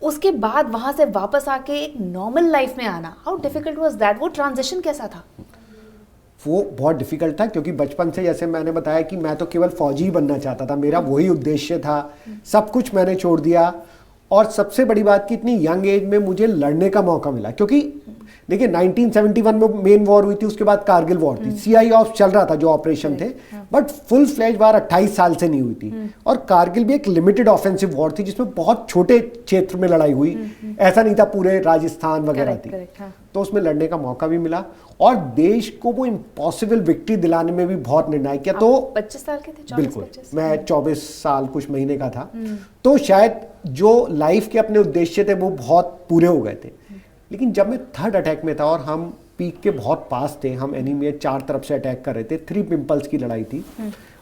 उसके बाद वहां से वापस आके एक नॉर्मल लाइफ में आना, हाउ डिफिकल्ट वाज दैट? वो ट्रांजिशन कैसा था? वो बहुत डिफिकल्ट था, क्योंकि बचपन से, जैसे मैंने बताया कि मैं तो केवल फौजी ही बनना चाहता था, मेरा वही उद्देश्य था। सब कुछ मैंने छोड़ दिया। और सबसे बड़ी बात कि इतनी यंग एज में मुझे लड़ने का मौका मिला, क्योंकि देखिए 1971 में मेन वॉर हुई थी, उसके बाद कारगिल वॉर थी, सीआई ऑफ चल रहा था जो ऑपरेशन थे, बट फुल फ्लैश वार 28 साल से नहीं हुई थी। और कारगिल भी एक लिमिटेड ऑफेंसिव वॉर थी जिसमें बहुत छोटे क्षेत्र में लड़ाई हुई, ऐसा नहीं था पूरे राजस्थान वगैरह थी। तो उसमें लड़ने का मौका भी मिला और देश को वो इम्पॉसिबल विक्ट्री दिलाने में भी बहुत निर्णायक किया। तो 25 साल के थे? 24, बिल्कुल 25? मैं 24 साल कुछ महीने का था। तो शायद जो लाइफ के अपने उद्देश्य थे वो बहुत पूरे हो गए थे। लेकिन जब मैं थर्ड अटैक में था और हम पीक के बहुत पास थे, हम एनिमी 4 तरफ से अटैक कर रहे थे, 3 पिंपल्स की लड़ाई थी।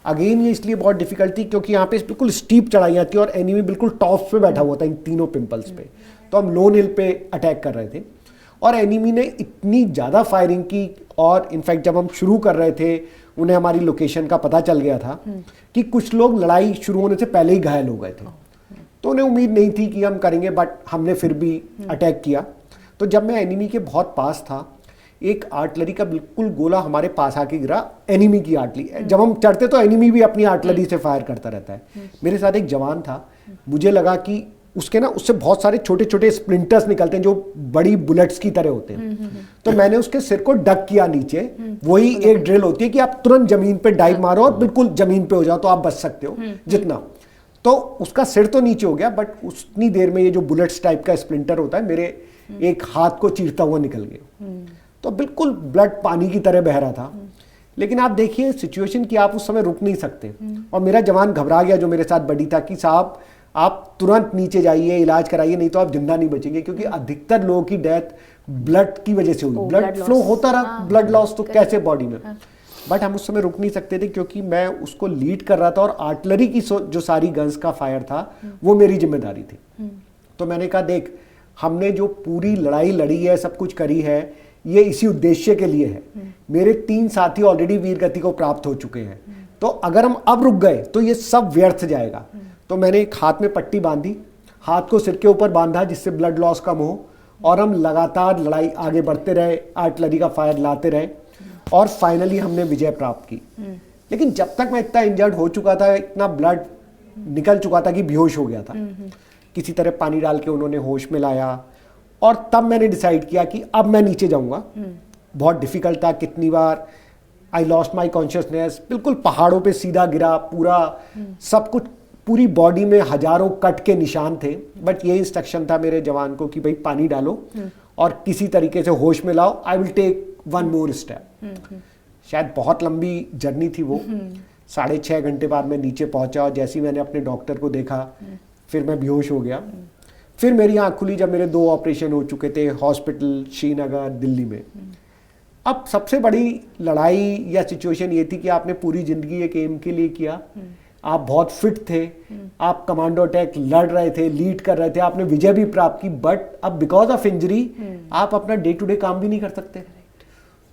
अगेन ये इसलिए बहुत डिफिकल्ट थी क्योंकि यहाँ पे बिल्कुल स्टीप चढ़ाइयाँ थी और एनिमी बिल्कुल टॉप पे बैठा हुआ था इन तीनों पिंपल्स पे। तो हम लोन हिल पे अटैक कर रहे थे और एनिमी ने इतनी ज़्यादा फायरिंग की और इनफैक्ट जब हम शुरू कर रहे थे उन्हें हमारी लोकेशन का पता चल गया था कि कुछ लोग लड़ाई शुरू होने से पहले ही घायल हो गए थे। तो उन्हें उम्मीद नहीं थी कि हम करेंगे, बट हमने फिर भी अटैक किया। तो जब मैं एनिमी के बहुत पास था, एक आर्टिलरी का बिल्कुल गोला हमारे पास आके गिरा, एनिमी की आर्टिलरी। जब हम चढ़ते तो एनिमी भी अपनी आर्टिलरी से फायर करता रहता है। मेरे साथ एक जवान था, मुझे लगा कि उसके ना उससे बहुत सारे छोटे छोटे स्प्लिंटर्स निकलते हैं जो बड़ी बुलेट्स की तरह होते हैं। तो मैंने उसके सिर को डक किया नीचे। वही एक ड्रिल होती है कि आप तुरंत जमीन पे डाइव मारो और बिल्कुल जमीन पे हो जाओ तो आप बच सकते हो जितना। तो उसका सिर तो नीचे हो गया, बट उतनी देर में ये जो बुलेट्स टाइप का स्प्लिंटर होता है मेरे एक हाथ को चीरता हुआ निकल गया। तो बिल्कुल ब्लड पानी की तरह बह रहा था। लेकिन आप देखिए सिचुएशन कि आप उस समय रुक नहीं सकते। और मेरा जवान घबरा गया जो मेरे साथ बड़ी था कि साहब आप तुरंत नीचे जाइए, इलाज कराइए, नहीं तो आप जिंदा नहीं बचेंगे। क्योंकि अधिकतर लोगों की डेथ ब्लड की वजह से हुई। ब्लड फ्लो होता रहा, ब्लड लॉस तो कैसे बॉडी में। बट हम उस समय रुक नहीं सकते थे क्योंकि मैं उसको लीड कर रहा था और आर्टिलरी की जो सारी गन्स का फायर था वो मेरी जिम्मेदारी थी। तो मैंने कहा देख, हमने जो पूरी लड़ाई लड़ी है, सब कुछ करी है, ये इसी उद्देश्य के लिए है। मेरे 3 साथी ऑलरेडी वीर गति को प्राप्त हो चुके हैं। तो अगर हम अब रुक गए तो ये सब व्यर्थ जाएगा। तो मैंने एक हाथ में पट्टी बांधी, हाथ को सिर के ऊपर बांधा जिससे ब्लड लॉस कम हो, और हम लगातार लड़ाई आगे बढ़ते रहे, आर्टिलरी का फायर लाते रहे और फाइनली हमने विजय प्राप्त की। लेकिन जब तक मैं इतना इंजर्ड हो चुका था, इतना ब्लड निकल चुका था कि बेहोश हो गया था। किसी तरह पानी डाल के उन्होंने होश में लाया और तब मैंने डिसाइड किया कि अब मैं नीचे जाऊंगा। बहुत डिफिकल्ट था, कितनी बार आई लॉस्ट माई कॉन्शियसनेस, बिल्कुल पहाड़ों पे सीधा गिरा, पूरा सब कुछ, पूरी बॉडी में हजारों कट के निशान थे। बट ये इंस्ट्रक्शन था मेरे जवान को कि भाई पानी डालो और किसी तरीके से होश में लाओ, I will take 1 more step. शायद बहुत लंबी जर्नी थी वो। 6.5 घंटे बाद मैं नीचे पहुंचा और जैसे ही मैंने अपने डॉक्टर को देखा फिर मैं बेहोश हो गया। फिर मेरी आँख खुली जब मेरे 2 ऑपरेशन हो चुके थे हॉस्पिटल श्रीनगर, दिल्ली में। अब सबसे बड़ी लड़ाई या सिचुएशन ये थी कि आपने पूरी जिंदगी एक एम के लिए किया, आप बहुत फिट थे, आप कमांडो अटैक लड़ रहे थे, लीड कर रहे थे, आपने विजय भी प्राप्त की, बट अब बिकॉज ऑफ इंजरी आप अपना डे टू डे काम भी नहीं कर सकते।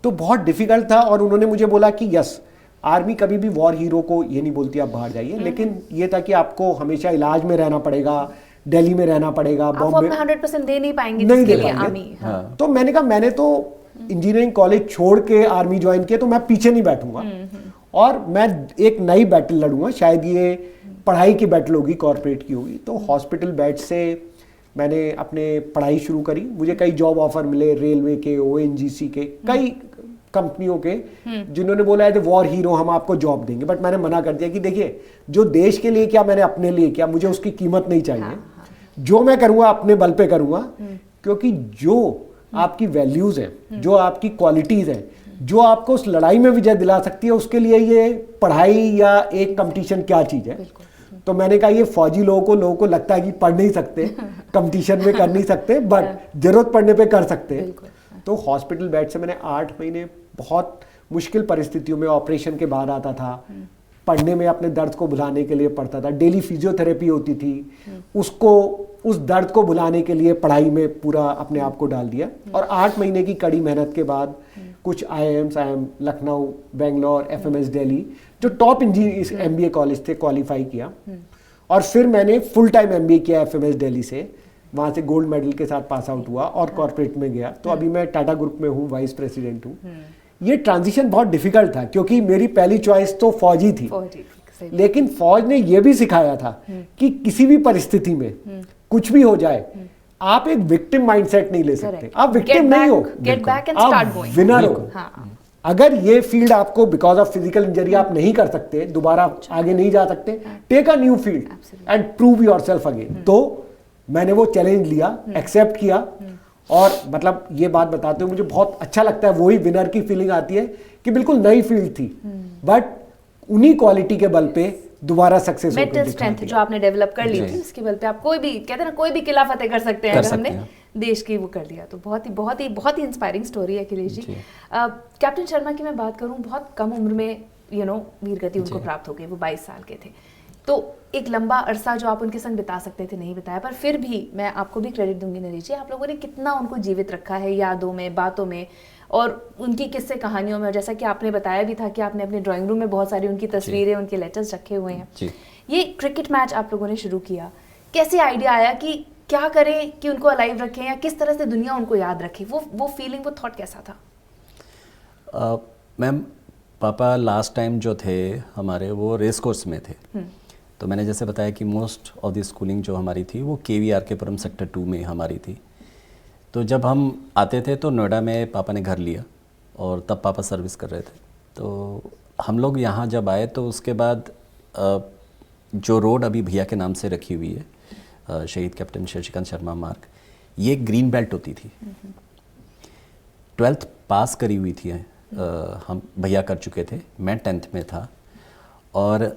तो बहुत डिफिकल्ट था। और उन्होंने मुझे बोला कि यस, आर्मी कभी भी वॉर हीरो को ये नहीं बोलती आप बाहर जाइए, लेकिन ये था कि आपको हमेशा इलाज में रहना पड़ेगा, दिल्ली में रहना पड़ेगा, बॉम्बे 100% दे नहीं पाएंगे नहीं जिसके दे लिए पाएंगे। आर्मी। हाँ। तो मैंने कहा मैंने तो इंजीनियरिंग कॉलेज छोड़ के आर्मी ज्वाइन किया, तो मैं पीछे नहीं बैठूंगा और मैं एक नई बैटल लड़ूंगा। शायद ये पढ़ाई की बैटल होगी, कॉर्पोरेट की होगी। तो हॉस्पिटल बेड से मैंने अपने पढ़ाई शुरू करी। मुझे कई जॉब ऑफर मिले, रेलवे के, ONGC के, कई कंपनियों के, जिन्होंने बोला है वॉर हीरो हम आपको जॉब देंगे। बट मैंने मना कर दिया कि देखिए, जो देश के लिए किया मैंने अपने लिए किया, मुझे उसकी कीमत नहीं चाहिए। जो मैं करूंगा अपने बल पे करूंगा, क्योंकि जो आपकी वैल्यूज हैं, जो आपकी क्वालिटीज हैं, जो आपको उस लड़ाई में विजय दिला सकती है, उसके लिए ये पढ़ाई या एक कंपटीशन क्या चीज है। तो मैंने कहा ये फौजी लोगों को लगता है कि पढ़ नहीं सकते, कंपटीशन में कर नहीं सकते, बट जरूरत पड़ने पे कर सकते हैं। तो हॉस्पिटल बेड से मैंने 8 महीने बहुत मुश्किल परिस्थितियों में ऑपरेशन के बाद आता था, पढ़ने में अपने दर्द को भुलाने के लिए पढ़ता था, डेली फिजियोथेरेपी होती थी, उसको उस दर्द को भुलाने के लिए पढ़ाई में पूरा अपने आप को डाल दिया। और 8 महीने की कड़ी मेहनत के बाद कुछ IIM लखनऊ, बेंगलोर, FMS दिल्ली, जो टॉप इंजीनियर MBA कॉलेज थे, क्वालिफाई किया। और फिर मैंने फुल टाइम MBA किया FMS दिल्ली से, वहाँ से गोल्ड मेडल के साथ पास आउट हुआ और कॉर्पोरेट में गया। तो अभी मैं टाटा ग्रुप में हूँ, वाइस प्रेसिडेंट हूँ। ये ट्रांजिशन बहुत डिफिकल्ट था क्योंकि मेरी पहली चॉइस तो फौजी थी, लेकिन फौज ने ये भी सिखाया था कि किसी भी परिस्थिति में कुछ भी हो जाए, आप एक विक्टिम माइंडसेट नहीं ले सकते। Correct. आप विक्टिम Get नहीं हो, back- get back and start आप going. विनर हो। हाँ। अगर ये फील्ड आपको बिकॉज ऑफ फिजिकल इंजरी आप नहीं कर सकते, दोबारा आगे नहीं जा सकते, take a new field and prove yourself again. तो मैंने वो चैलेंज लिया, एक्सेप्ट किया, और मतलब ये बात बताते हुए मुझे बहुत अच्छा लगता है, वही विनर की फीलिंग आती है कि बिल्कुल नई फील्ड थी, बट उन्हीं क्वालिटी के बल पे दोबारा सक्सेस मेंटल स्ट्रेंथ जो आपने डेवलप कर ली थी, उसके बल पे आप कोई भी, कहते हैं ना, कोई भी किला फतेह कर सकते हैं अगर हमने देश की वो कर लिया तो। बहुत ही इंस्पायरिंग स्टोरी है अखिलेश जी। कैप्टन शर्मा की मैं बात करूं, बहुत कम उम्र में वीरगति उनको प्राप्त हो गई, वो 22 साल के थे। तो एक लंबा अरसा जो आप उनके संग बिता सकते थे नहीं बिताया, पर फिर भी मैं आपको भी क्रेडिट दूंगी नरेश जी, आप लोगों ने कितना उनको जीवित रखा है यादों में, बातों में और उनकी किस्से कहानियों में। और जैसा कि आपने बताया भी था कि आपने अपने ड्राइंग रूम में बहुत सारी उनकी तस्वीरें, उनके लेटर्स रखे हुए हैं। ये क्रिकेट मैच आप लोगों ने शुरू किया, कैसे आइडिया आया कि क्या करें कि उनको अलाइव रखें, या किस तरह से दुनिया उनको याद रखे? वो फीलिंग, वो थॉट कैसा था? मैम, पापा लास्ट टाइम जो थे हमारे, वो रेस कोर्स में थे। तो मैंने जैसे बताया कि मोस्ट ऑफ द स्कूलिंग जो हमारी थी वो KVR के पुरम सेक्टर 2 में हमारी थी। तो जब हम आते थे तो नोएडा में पापा ने घर लिया, और तब पापा सर्विस कर रहे थे। तो हम लोग यहाँ जब आए तो उसके बाद जो रोड अभी भैया के नाम से रखी हुई है, शहीद कैप्टन शशिकांत शर्मा मार्ग, ये ग्रीन बेल्ट होती थी। 12th पास करी हुई थी, हम भैया कर चुके थे, मैं 10th में था। और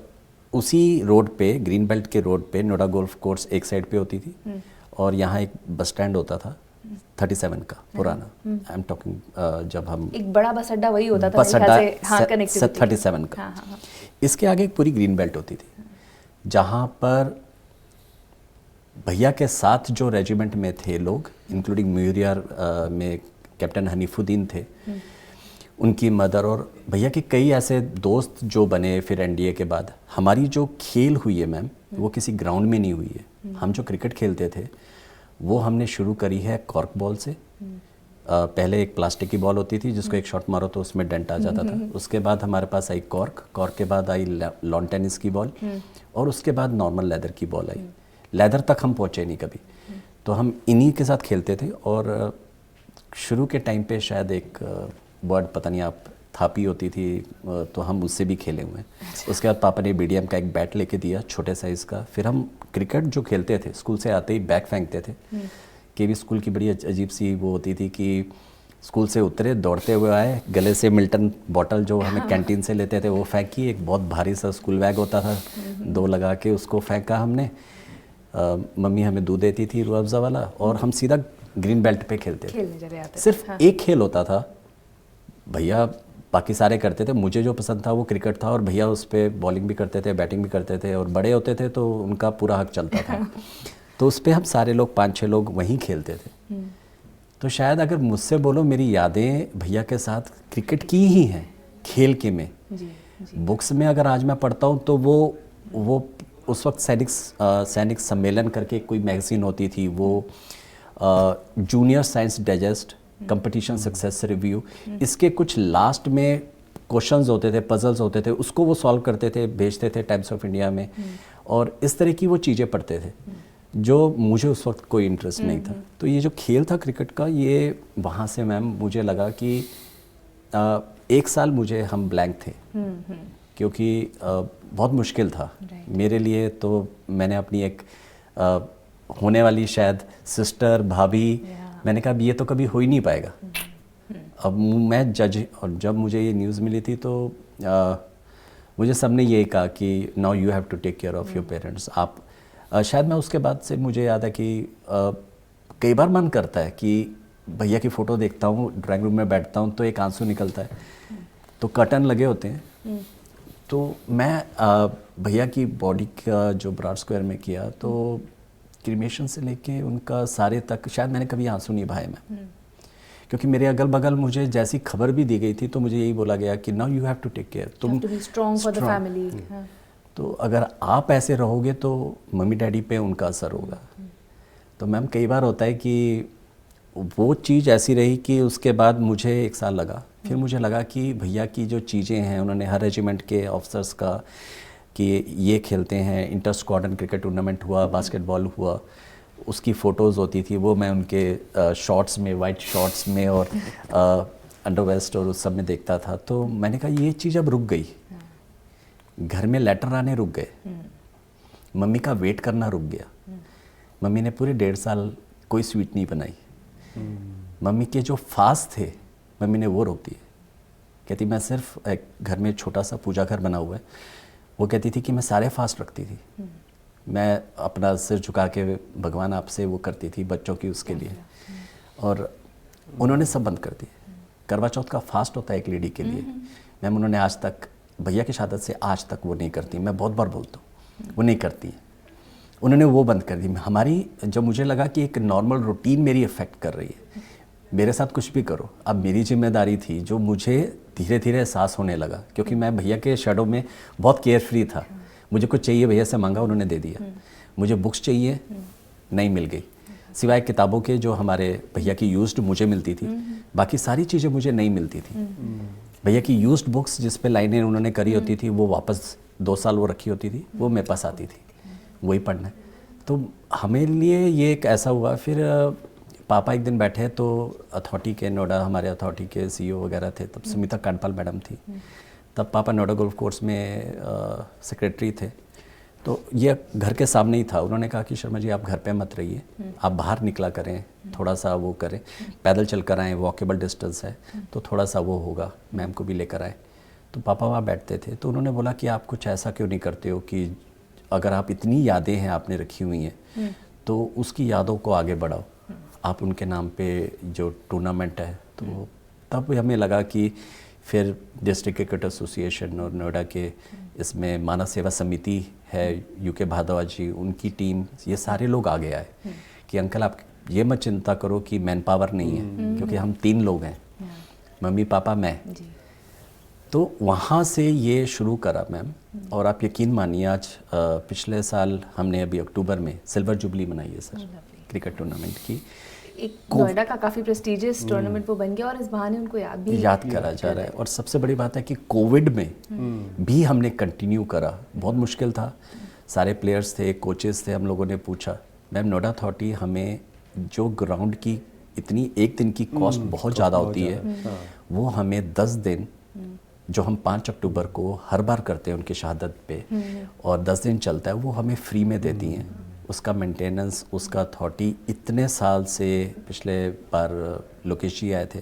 उसी रोड पे, ग्रीन बेल्ट के रोड पे, नोएडा गोल्फ कोर्स एक साइड पे होती थी, और यहाँ एक बस स्टैंड होता था 37 का पुराना। आई एम टॉकिंग जब हम एक बड़ा बस अड्डा वही होता था बस अड्डा 37 का। इसके आगे एक पूरी ग्रीन बेल्ट होती थी, जहाँ पर भैया के साथ जो रेजिमेंट में थे लोग, इंक्लूडिंग म्यूरियर में कैप्टन हनीफुद्दीन थे, उनकी मदर, और भैया के कई ऐसे दोस्त जो बने फिर NDA के बाद। हमारी जो खेल हुई है मैम, वो किसी ग्राउंड में नहीं हुई है। हम जो क्रिकेट खेलते थे वो हमने शुरू करी है कॉर्क बॉल से। पहले एक प्लास्टिक की बॉल होती थी जिसको एक शॉट मारो तो उसमें डेंट आ जाता था। उसके बाद हमारे पास आई कॉर्क के बाद आई लॉन टेनिस की बॉल, और उसके बाद नॉर्मल लेदर की बॉल आई। लेदर तक हम पहुँचे नहीं कभी, तो हम इन्हीं के साथ खेलते थे। और शुरू के टाइम पे शायद एक वर्ड, पता नहीं आप, थापी होती थी, तो हम उससे भी खेले हुए हैं। उसके बाद पापा ने BDM का एक बैट लेके दिया, छोटे साइज़ का। फिर हम क्रिकेट जो खेलते थे, स्कूल से आते ही बैग फेंकते थे। KV स्कूल की बड़ी अजीब सी वो होती थी कि स्कूल से उतरे, दौड़ते हुए आए, गले से मिल्टन बॉटल जो हमें कैंटीन से लेते थे वो फेंकी। एक बहुत भारी सा स्कूल बैग होता था, 2 लगा के उसको फेंका हमने। मम्मी हमें दूध देती थी रूह अफ़ज़ा वाला, और हम सीधा ग्रीन बेल्ट पे खेलते थे। सिर्फ एक खेल होता था, भैया बाकी सारे करते थे, मुझे जो पसंद था वो क्रिकेट था, और भैया उस पर बॉलिंग भी करते थे, बैटिंग भी करते थे, और बड़े होते थे तो उनका पूरा हक चलता था। तो उस पर हम सारे लोग 5-6 लोग वहीं खेलते थे। तो शायद अगर मुझसे बोलो, मेरी यादें भैया के साथ क्रिकेट की ही हैं, खेल के में। बुक्स में अगर आज मैं पढ़ता हूँ तो वो उस वक्त सैनिक सम्मेलन करके कोई मैगज़ीन होती थी, वो junior science digest, competition success review, इसके कुछ लास्ट में क्वेश्चंस होते थे, पजल्स होते थे, उसको वो सॉल्व करते थे, भेजते थे टाइम्स ऑफ इंडिया में। और इस तरह की वो चीज़ें पढ़ते थे जो मुझे उस वक्त कोई इंटरेस्ट नहीं था। तो ये जो खेल था क्रिकेट का, ये वहाँ से मैम मुझे लगा कि 1 साल मुझे हम ब्लैंक थे, क्योंकि बहुत मुश्किल था मेरे लिए। तो मैंने अपनी एक होने वाली शायद सिस्टर, भाभी, मैंने कहा ये तो कभी हो ही नहीं पाएगा। अब मैं जज, और जब मुझे ये न्यूज़ मिली थी तो मुझे सबने यही कहा कि now you have to take care of your parents. आप शायद मैं उसके बाद से मुझे याद है कि कई बार मन करता है कि भैया की फ़ोटो देखता हूँ, ड्राइंग रूम में बैठता हूँ तो एक आंसू निकलता है। तो कर्टन लगे होते हैं, तो मैं भैया की बॉडी का जो ब्रॉड स्क्वायर में किया, तो क्रीमेशन से लेके उनका सारे तक शायद मैंने कभी आंसू नहीं बहाए मैं, क्योंकि मेरे अगल बगल मुझे जैसी खबर भी दी गई थी तो मुझे यही बोला गया कि now you have to take care, तुम स्ट्रॉन्ग फॉर द फैमिली। तो अगर आप ऐसे रहोगे तो मम्मी डैडी पे उनका असर होगा। तो मैम कई बार होता है कि वो चीज़ ऐसी रही कि उसके बाद मुझे 1 साल लगा, फिर मुझे लगा कि भैया की जो चीज़ें हैं, उन्होंने हर रेजिमेंट के ऑफिसर्स का कि ये खेलते हैं, इंटर स्क्वाड्रन क्रिकेट टूर्नामेंट हुआ, बास्केटबॉल हुआ, उसकी फ़ोटोज़ होती थी, वो मैं उनके शॉर्ट्स में, वाइट शॉर्ट्स में और अंडरवेस्ट और उस सब में देखता था। तो मैंने कहा ये चीज़ अब रुक गई, घर में लेटर आने रुक गए, मम्मी का वेट करना रुक गया। मम्मी ने पूरे 1.5 साल कोई स्वीट नहीं बनाई। मम्मी के जो फास्ट थे मम्मी ने वो रोक दिए। कहती मैं सिर्फ एक घर में छोटा सा पूजा घर बना हुआ है, वो कहती थी कि मैं सारे फास्ट रखती थी, मैं अपना सिर झुका के भगवान आपसे वो करती थी बच्चों की उसके लिए, और उन्होंने सब बंद कर दिए। करवा चौथ का फास्ट होता है एक लेडी के लिए, मैम उन्होंने आज तक, भैया की शहादत से आज तक वो नहीं करती। मैं बहुत बार बोलता हूँ वो नहीं करती हैं, उन्होंने वो बंद कर दी। हमारी, जब मुझे लगा कि एक नॉर्मल रूटीन मेरी अफेक्ट कर रही है, मेरे साथ कुछ भी करो, अब मेरी जिम्मेदारी थी जो मुझे धीरे धीरे एहसास होने लगा, क्योंकि मैं भैया के शैडो में बहुत केयर फ्री था। मुझे कुछ चाहिए भैया से मांगा, उन्होंने दे दिया। मुझे बुक्स चाहिए, नहीं मिल गई, सिवाय किताबों के जो हमारे भैया की यूज्ड मुझे मिलती थी, बाकी सारी चीज़ें मुझे नहीं मिलती थी। भैया की यूज्ड बुक्स जिस पे लाइनें उन्होंने करी होती थी, वो वापस 2 साल वो रखी होती थी, वो मेरे पास आती थी, वही पढ़ना है। तो हमें लिए ये एक ऐसा हुआ। फिर पापा एक दिन बैठे तो अथॉरिटी के, नोएडा हमारे अथॉरिटी के CEO वगैरह थे, तब सुमिता कांडपाल मैडम थी, तब पापा नोएडा गोल्फ कोर्स में सेक्रेटरी थे। तो ये घर के सामने ही था। उन्होंने कहा कि शर्मा जी आप घर पे मत रहिए, आप बाहर निकला करें, थोड़ा सा वो करें, पैदल चल कर आएँ, वॉकेबल डिस्टेंस है तो थोड़ा सा वो होगा, मैम को भी लेकर आए। तो पापा वहाँ बैठते थे, तो उन्होंने बोला कि आप कुछ ऐसा क्यों नहीं करते हो कि अगर आप इतनी यादें हैं आपने रखी हुई हैं तो उसकी यादों को आगे बढ़ाओ, आप उनके नाम पे जो टूर्नामेंट है। तो तब हमें लगा कि फिर डिस्ट्रिक्ट क्रिकेट एसोसिएशन और नोएडा के इसमें मानव सेवा समिति है, UK भारद्वाज जी, उनकी टीम, ये सारे लोग आगे आए कि अंकल आप ये मत चिंता करो कि मैन पावर नहीं है, क्योंकि हम 3 लोग हैं, मम्मी पापा मैं। तो वहाँ से ये शुरू करा मैम। और आप यकीन मानिए आज पिछले साल हमने अभी अक्टूबर में सिल्वर जुबली मनाई है सर, क्रिकेट टूर्नामेंट की। एक नोएडा का काफ़ी प्रेस्टिजियस टूर्नामेंट वो बन गया और इस बहाने उनको याद करा जा रहा है। और सबसे बड़ी बात है कि कोविड में भी हमने कंटिन्यू करा। बहुत मुश्किल था, सारे प्लेयर्स थे, कोचेस थे, हम लोगों ने पूछा मैम नोएडा अथॉरिटी हमें जो ग्राउंड की इतनी एक दिन की कॉस्ट बहुत ज़्यादा होती है, वो हमें 10 दिन जो हम 5 अक्टूबर को हर बार करते हैं उनकी शहादत पे, और 10 दिन चलता है, वो हमें फ्री में देती हैं। उसका मेंटेनेंस, उसका अथॉरिटी इतने साल से, पिछले बार लोकेश जी आए थे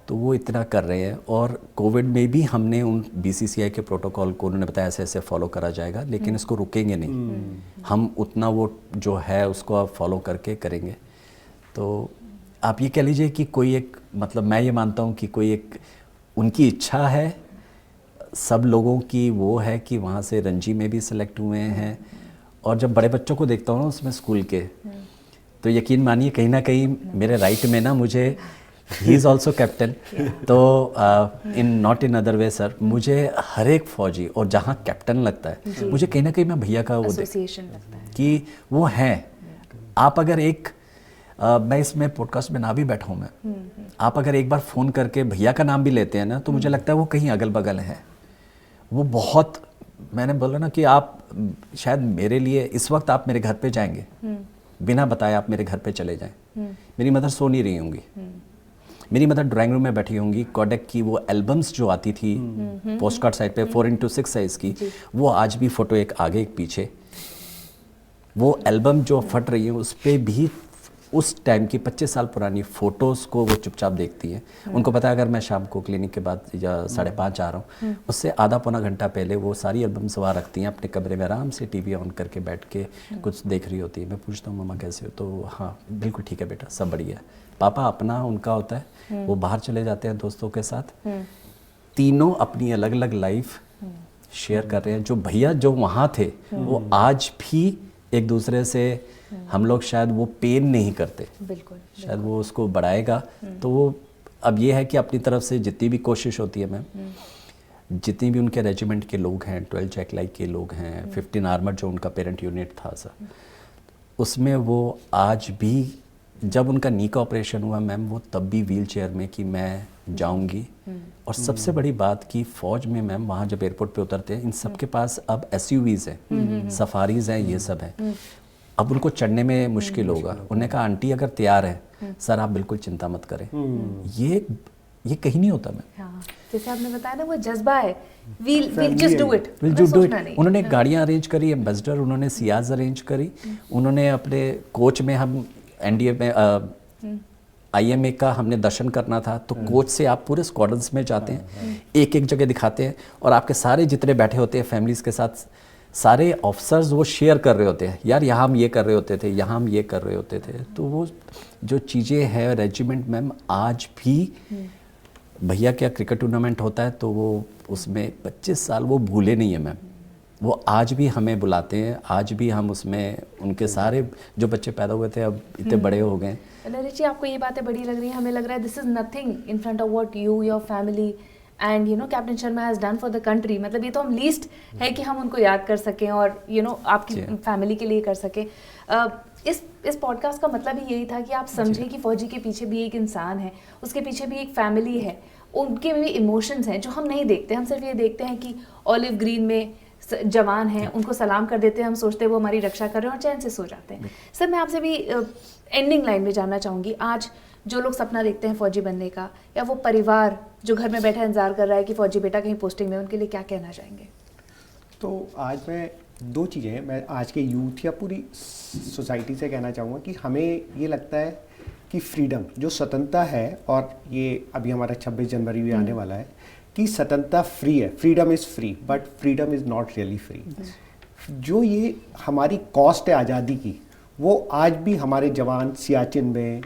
तो वो इतना कर रहे हैं। और कोविड में भी हमने उन BCCI के प्रोटोकॉल को, उन्होंने बताया ऐसे ऐसे फॉलो करा जाएगा, लेकिन इसको रुकेंगे नहीं, हम उतना वो जो है उसको आप फॉलो करके करेंगे। तो आप ये कह लीजिए कि कोई एक, मतलब मैं ये मानता हूँ कि कोई एक उनकी इच्छा है, सब लोगों की वो है कि वहाँ से रणजी में भी सिलेक्ट हुए हैं। और जब बड़े बच्चों को देखता हूँ ना उसमें स्कूल के, तो यकीन मानिए कहीं ना कहीं मेरे राइट में ना, मुझे ही इज़ ऑल्सो कैप्टन, तो in not in other way sir, मुझे हर एक फौजी और जहाँ कैप्टन लगता है, मुझे कहीं ना कहीं मैं भैया का वो एसोसिएशन लगता है कि वो हैं। आप अगर एक मैं इसमें पॉडकास्ट में ना भी बैठा हूँ मैं, आप अगर एक बार फ़ोन करके भैया का नाम भी लेते हैं ना, तो मुझे लगता है वो कहीं अगल बगल है। वो बहुत, मैंने बोला ना कि आप शायद मेरे लिए इस वक्त आप मेरे घर पे जाएंगे, बिना बताए आप मेरे घर पे चले जाएं। मेरी मदर सो नहीं रही होंगी, मेरी मदर ड्राइंग रूम में बैठी होंगी, कोडेक की वो एल्बम्स जो आती थी पोस्ट कार्ड साइड पे 4x6 साइज की, वो आज भी फोटो एक आगे एक पीछे, वो एल्बम जो फट रही है उस पर भी उस टाइम की 25 साल पुरानी फ़ोटोज़ को वो चुपचाप देखती हैं। उनको पता है अगर मैं शाम को क्लिनिक के बाद या 5:30 आ रहा हूँ, उससे आधा पौना घंटा पहले वो सारी एल्बम्स वहाँ रखती हैं अपने कमरे में, आराम से TV ऑन करके बैठ के कुछ देख रही होती है। मैं पूछता हूँ मम्मा कैसे हो, तो हाँ बिल्कुल ठीक है बेटा, सब बढ़िया है। पापा अपना उनका होता है, वो बाहर चले जाते हैं दोस्तों के साथ, तीनों अपनी अलग अलग लाइफ शेयर कर रहे हैं। जो भैया जो वहाँ थे वो आज भी एक दूसरे से, हम लोग शायद वो पेन नहीं करते, बिल्कुल, शायद वो उसको बढ़ाएगा। तो वो अब ये है कि अपनी तरफ से जितनी भी कोशिश होती है मैम, जितनी भी उनके रेजिमेंट के लोग हैं, 12 जैक लाइक के लोग हैं, 15 आर्मर जो उनका पेरेंट यूनिट था सर, उसमें वो आज भी, जब उनका नी का ऑपरेशन हुआ मैम, वो तब भी व्हील चेयर में कि मैं जाऊंगी। और सबसे बड़ी बात कि फौज में मैम वहाँ जब एयरपोर्ट पे उतरते हैं, इन सब के पास अब SUVs हैं, सफारीज हैं, ये सब हैं। अब उनको चढ़ने में मुश्किल होगा। उन्होंने कहा आंटी अगर तैयार है सर आप बिल्कुल चिंता मत करें। ये कहीं नहीं होता मैम। हाँ, जैसे आपने बताया ना वो जज़्बा है, we'll just do it, will हमें डू इट। सोचना नहीं। उन्होंने गाड़ियाँ अरेंज करी, एम्बेसडर उन्होंने सियाज अरेंज करी, उन्होंने अपने कोच में हम एनडीए में IMA का हमने दर्शन करना था तो कोच से आप पूरे स्क्वाड्रंस में जाते हैं, एक एक जगह दिखाते हैं और आपके सारे जितने बैठे होते हैं फैमिलीज़ के साथ सारे ऑफिसर्स वो शेयर कर रहे होते हैं, यार यहाँ हम ये कर रहे होते थे, यहाँ हम ये कर रहे होते थे। तो वो जो चीज़ें हैं रेजिमेंट मैम आज भी भैया क्या क्रिकेट टूर्नामेंट होता है तो वो उसमें 25 साल वो भूले नहीं है मैम। वो आज भी हमें बुलाते हैं, आज भी हम उसमें उनके सारे जो बच्चे पैदा हुए थे अब इतने बड़े हो गए। नरेश जी, आपको ये बातें बड़ी लग रही हैं, हमें लग रहा है this is nothing in front of what you, your family and captain Sharma has done for the country. मतलब ये तो हम लीस्ट है कि हम उनको याद कर सकें और आपकी फैमिली के लिए कर सकें। इस पॉडकास्ट का मतलब ही यही था कि आप समझें कि फौजी के पीछे भी एक इंसान है, उसके पीछे भी एक फैमिली है, उनके भी इमोशंस हैं जो हम नहीं देखते। हम सिर्फ ये देखते हैं कि ऑलिव ग्रीन में जवान हैं, उनको सलाम कर देते हैं, हम सोचते हैं वो हमारी रक्षा कर रहे हैं और चैन से सो जाते हैं। सर मैं आपसे भी एंडिंग लाइन में जानना चाहूँगी, आज जो लोग सपना देखते हैं फौजी बनने का, या वो परिवार जो घर में बैठा इंतजार कर रहा है कि फौजी बेटा कहीं पोस्टिंग में, उनके लिए क्या कहना चाहेंगे? तो आज मैं दो चीज़ें हैं, मैं आज के यूथ या पूरी सोसाइटी से कहना चाहूँगा कि हमें ये लगता है कि फ्रीडम जो स्वतंत्रता है, और ये अभी हमारा 26 जनवरी भी आने वाला है कि स्वतंत्रता फ्री है, freedom is free but freedom is not really free. जो ये हमारी कॉस्ट है आज़ादी की, वो आज भी हमारे जवान सियाचिन में,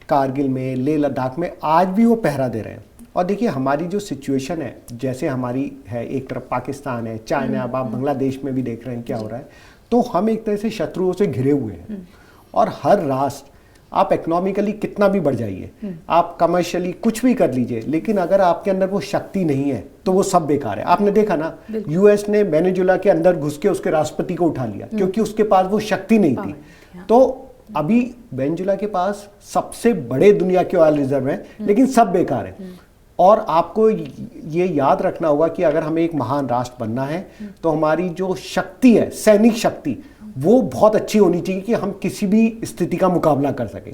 कारगिल में, लेह लद्दाख में आज भी वो पहरा दे रहे हैं। और देखिए हमारी जो सिचुएशन है, जैसे हमारी है, एक तरफ पाकिस्तान है, चाइना, अब आप बांग्लादेश में भी देख रहे हैं क्या हो रहा है, तो हम एक तरह से शत्रुओं से घिरे हुए हैं। और हर राष्ट्र, आप इकोनॉमिकली कितना भी बढ़ जाइए, आप कमर्शियली कुछ भी कर लीजिए, लेकिन अगर आपके अंदर वो शक्ति नहीं है तो वो सब बेकार है। आपने देखा ना, US ने वेनेजुएला के अंदर घुस के उसके राष्ट्रपति को उठा लिया क्योंकि उसके पास वो शक्ति नहीं थी। तो अभी वेनेजुएला के पास सबसे बड़े दुनिया के ऑयल रिजर्व हैं, लेकिन सब बेकार है। और आपको ये याद रखना होगा कि अगर हमें एक महान राष्ट्र बनना है तो हमारी जो शक्ति है, सैनिक शक्ति, वो बहुत अच्छी होनी चाहिए कि हम किसी भी स्थिति का मुकाबला कर सकें।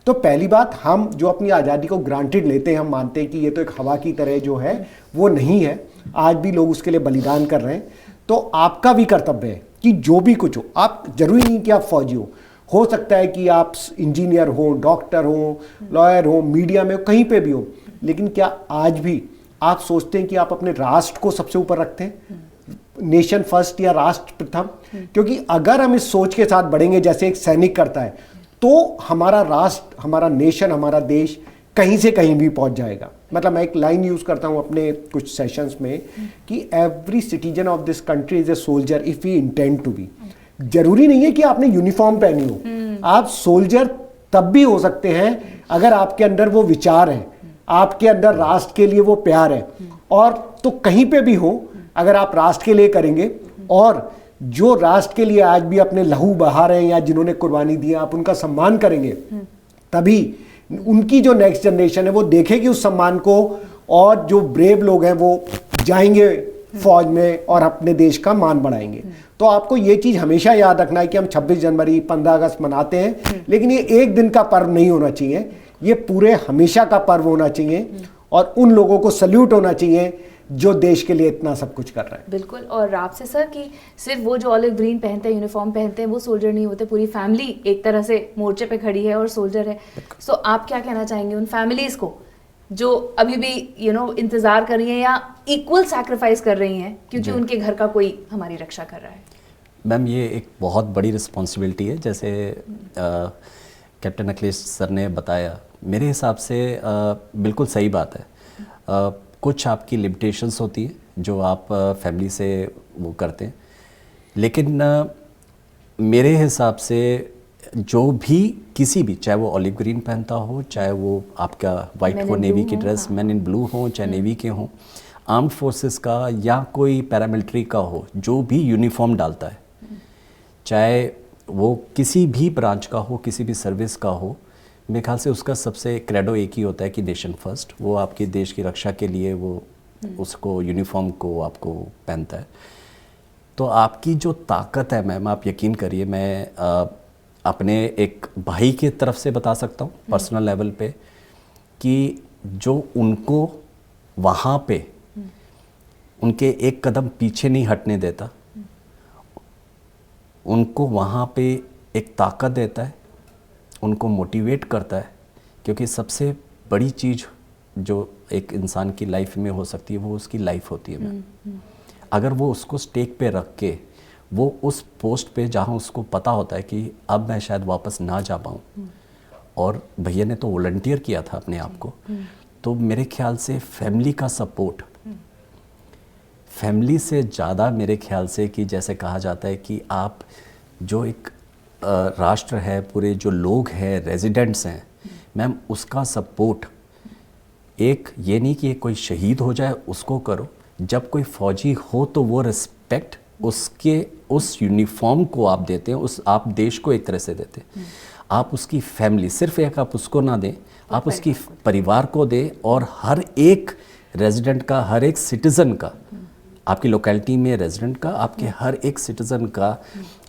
तो पहली बात, हम जो अपनी आज़ादी को ग्रांटेड लेते हैं, हम मानते हैं कि ये तो एक हवा की तरह जो है वो नहीं है, आज भी लोग उसके लिए बलिदान कर रहे हैं। तो आपका भी कर्तव्य है कि जो भी कुछ हो, आप जरूरी नहीं कि आप फौजी हो सकता है कि आप इंजीनियर हो, डॉक्टर हो, लॉयर हो, मीडिया में हो, कहीं पे भी हो, लेकिन क्या आज भी आप सोचते हैं कि आप अपने राष्ट्र को सबसे ऊपर रखते हैं, नेशन फर्स्ट या राष्ट्र प्रथम? क्योंकि अगर हम इस सोच के साथ बढ़ेंगे जैसे एक सैनिक करता है, तो हमारा राष्ट्र, हमारा नेशन, हमारा देश कहीं से कहीं भी पहुंच जाएगा। मतलब मैं एक लाइन यूज करता हूं अपने कुछ सेशंस में कि every citizen of this country is a soldier if we intend to be. जरूरी नहीं है कि आपने यूनिफॉर्म पहनी हो, आप सोल्जर तब भी हो सकते हैं अगर आपके अंदर वो विचार है, आपके अंदर राष्ट्र के लिए वो प्यार है। और तो कहीं पे भी हो, अगर आप राष्ट्र के लिए करेंगे, और जो राष्ट्र के लिए आज भी अपने लहू बहा रहे हैं या जिन्होंने कुर्बानी दी है, आप उनका सम्मान करेंगे, तभी उनकी जो नेक्स्ट जनरेशन है वो देखेगी उस सम्मान को, और जो ब्रेव लोग हैं वो जाएंगे फौज में और अपने देश का मान बढ़ाएंगे। तो आपको ये चीज हमेशा याद रखना है कि हम 26 जनवरी 15 अगस्त मनाते हैं, लेकिन ये एक दिन का पर्व नहीं होना चाहिए, ये पूरे हमेशा का पर्व होना चाहिए। और उन लोगों को सल्यूट होना चाहिए जो देश के लिए इतना सब कुछ कर रहे हैं। बिल्कुल। और आपसे सर कि सिर्फ वो जो ऑलिव ग्रीन पहनते हैं, यूनिफॉर्म पहनते हैं, वो सोल्जर नहीं होते, पूरी फैमिली एक तरह से मोर्चे पे खड़ी है और सोल्जर है। सो आप क्या कहना चाहेंगे उन फैमिलीज को जो अभी भी इंतजार कर रही हैं या इक्वल सैक्रिफाइस कर रही हैं क्योंकि उनके घर का कोई हमारी रक्षा कर रहा है? मैम ये एक बहुत बड़ी रिस्पॉन्सिबिलिटी है, जैसे कैप्टन अखिलेश सर ने बताया, मेरे हिसाब से बिल्कुल सही बात है। कुछ आपकी लिमिटेशंस होती है जो आप फैमिली से वो करते हैं, लेकिन मेरे हिसाब से जो भी किसी भी, चाहे वो ऑलिव ग्रीन पहनता हो, चाहे वो आपका वाइट हो, नेवी की ड्रेस, मैन इन ब्लू हो, चाहे नेवी के हों, आर्म्ड फोर्सेस का या कोई पैरामिलिट्री का हो, जो भी यूनिफॉर्म डालता है, चाहे वो किसी भी ब्रांच का हो, किसी भी सर्विस का हो, मेरे ख्याल से उसका सबसे क्रेडो एक ही होता है कि नेशन फर्स्ट। वो आपके देश की रक्षा के लिए वो उसको यूनिफॉर्म को आपको पहनता है। तो आपकी जो ताकत है मैम, आप यकीन करिए, मैं अपने एक भाई की तरफ से बता सकता हूँ पर्सनल लेवल पे, कि जो उनको वहाँ पे उनके एक कदम पीछे नहीं हटने देता, उनको वहाँ पे एक ताकत देता है, उनको मोटिवेट करता है, क्योंकि सबसे बड़ी चीज़ जो एक इंसान की लाइफ में हो सकती है वो उसकी लाइफ होती है मैम। अगर वो उसको स्टेक पे रख के वो उस पोस्ट पे जहाँ उसको पता होता है कि अब मैं शायद वापस ना जा पाऊँ, और भैया ने तो वॉलंटियर किया था अपने आप को, तो मेरे ख्याल से फैमिली का सपोर्ट, फैमिली से ज़्यादा मेरे ख्याल से, कि जैसे कहा जाता है कि आप जो एक राष्ट्र है, पूरे जो लोग हैं, रेजिडेंट्स हैं मैम, उसका सपोर्ट, एक ये नहीं कि कोई शहीद हो जाए उसको करो, जब कोई फौजी हो तो वो रिस्पेक्ट उसके उस यूनिफॉर्म को आप देते हैं, उस आप देश को एक तरह से देते हैं। आप उसकी फैमिली, सिर्फ एक आप उसको ना दें, आप उसकी परिवार को दें, और हर एक रेजिडेंट का, हर एक सिटीज़न का, आपकी लोकेलिटी में रेजिडेंट का, आपके हर एक सिटीज़न का,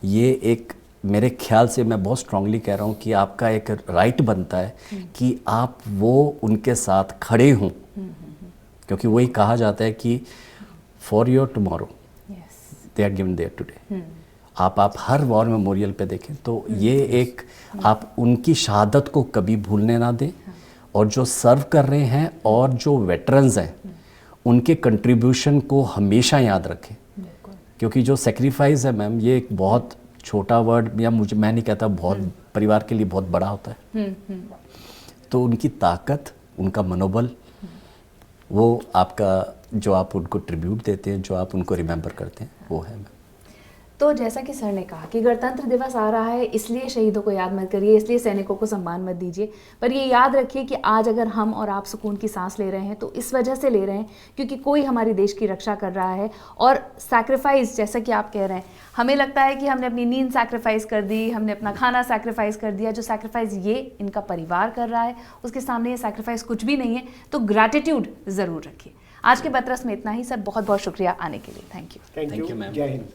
ये एक मेरे ख्याल से, मैं बहुत स्ट्रांगली कह रहा हूँ कि आपका एक राइट बनता है कि आप वो उनके साथ खड़े हों, क्योंकि वही कहा जाता है कि for your tomorrow they are given their today. आप हर वॉर मेमोरियल पे देखें तो ये एक, आप उनकी शहादत को कभी भूलने ना दें, और जो सर्व कर रहे हैं और जो वेटरन्स हैं उनके कंट्रीब्यूशन को हमेशा याद रखें, क्योंकि जो सेक्रीफाइस है मैम, ये एक बहुत छोटा वर्ड, या मैं नहीं कहता, बहुत परिवार के लिए बहुत बड़ा होता है। तो उनकी ताकत, उनका मनोबल, वो आपका, जो आप उनको ट्रिब्यूट देते हैं, जो आप उनको रिमेंबर करते हैं, वो है मैम। तो जैसा कि सर ने कहा कि गणतंत्र दिवस आ रहा है, इसलिए शहीदों को याद मत करिए, इसलिए सैनिकों को सम्मान मत दीजिए, पर ये याद रखिए कि आज अगर हम और आप सुकून की सांस ले रहे हैं तो इस वजह से ले रहे हैं क्योंकि कोई हमारी देश की रक्षा कर रहा है। और सैक्रिफाइस, जैसा कि आप कह रहे हैं, हमें लगता है कि हमने अपनी नींद सैक्रिफाइस कर दी, हमने अपना खाना सैक्रिफाइस कर दिया, जो सैक्रिफाइस ये इनका परिवार कर रहा है उसके सामने ये सैक्रिफाइस कुछ भी नहीं है। तो ग्रैटिट्यूड ज़रूर रखिए। आज के बतरस में इतना ही सर, बहुत बहुत शुक्रिया आने के लिए। Thank you. Thank you ma'am. जय हिंद।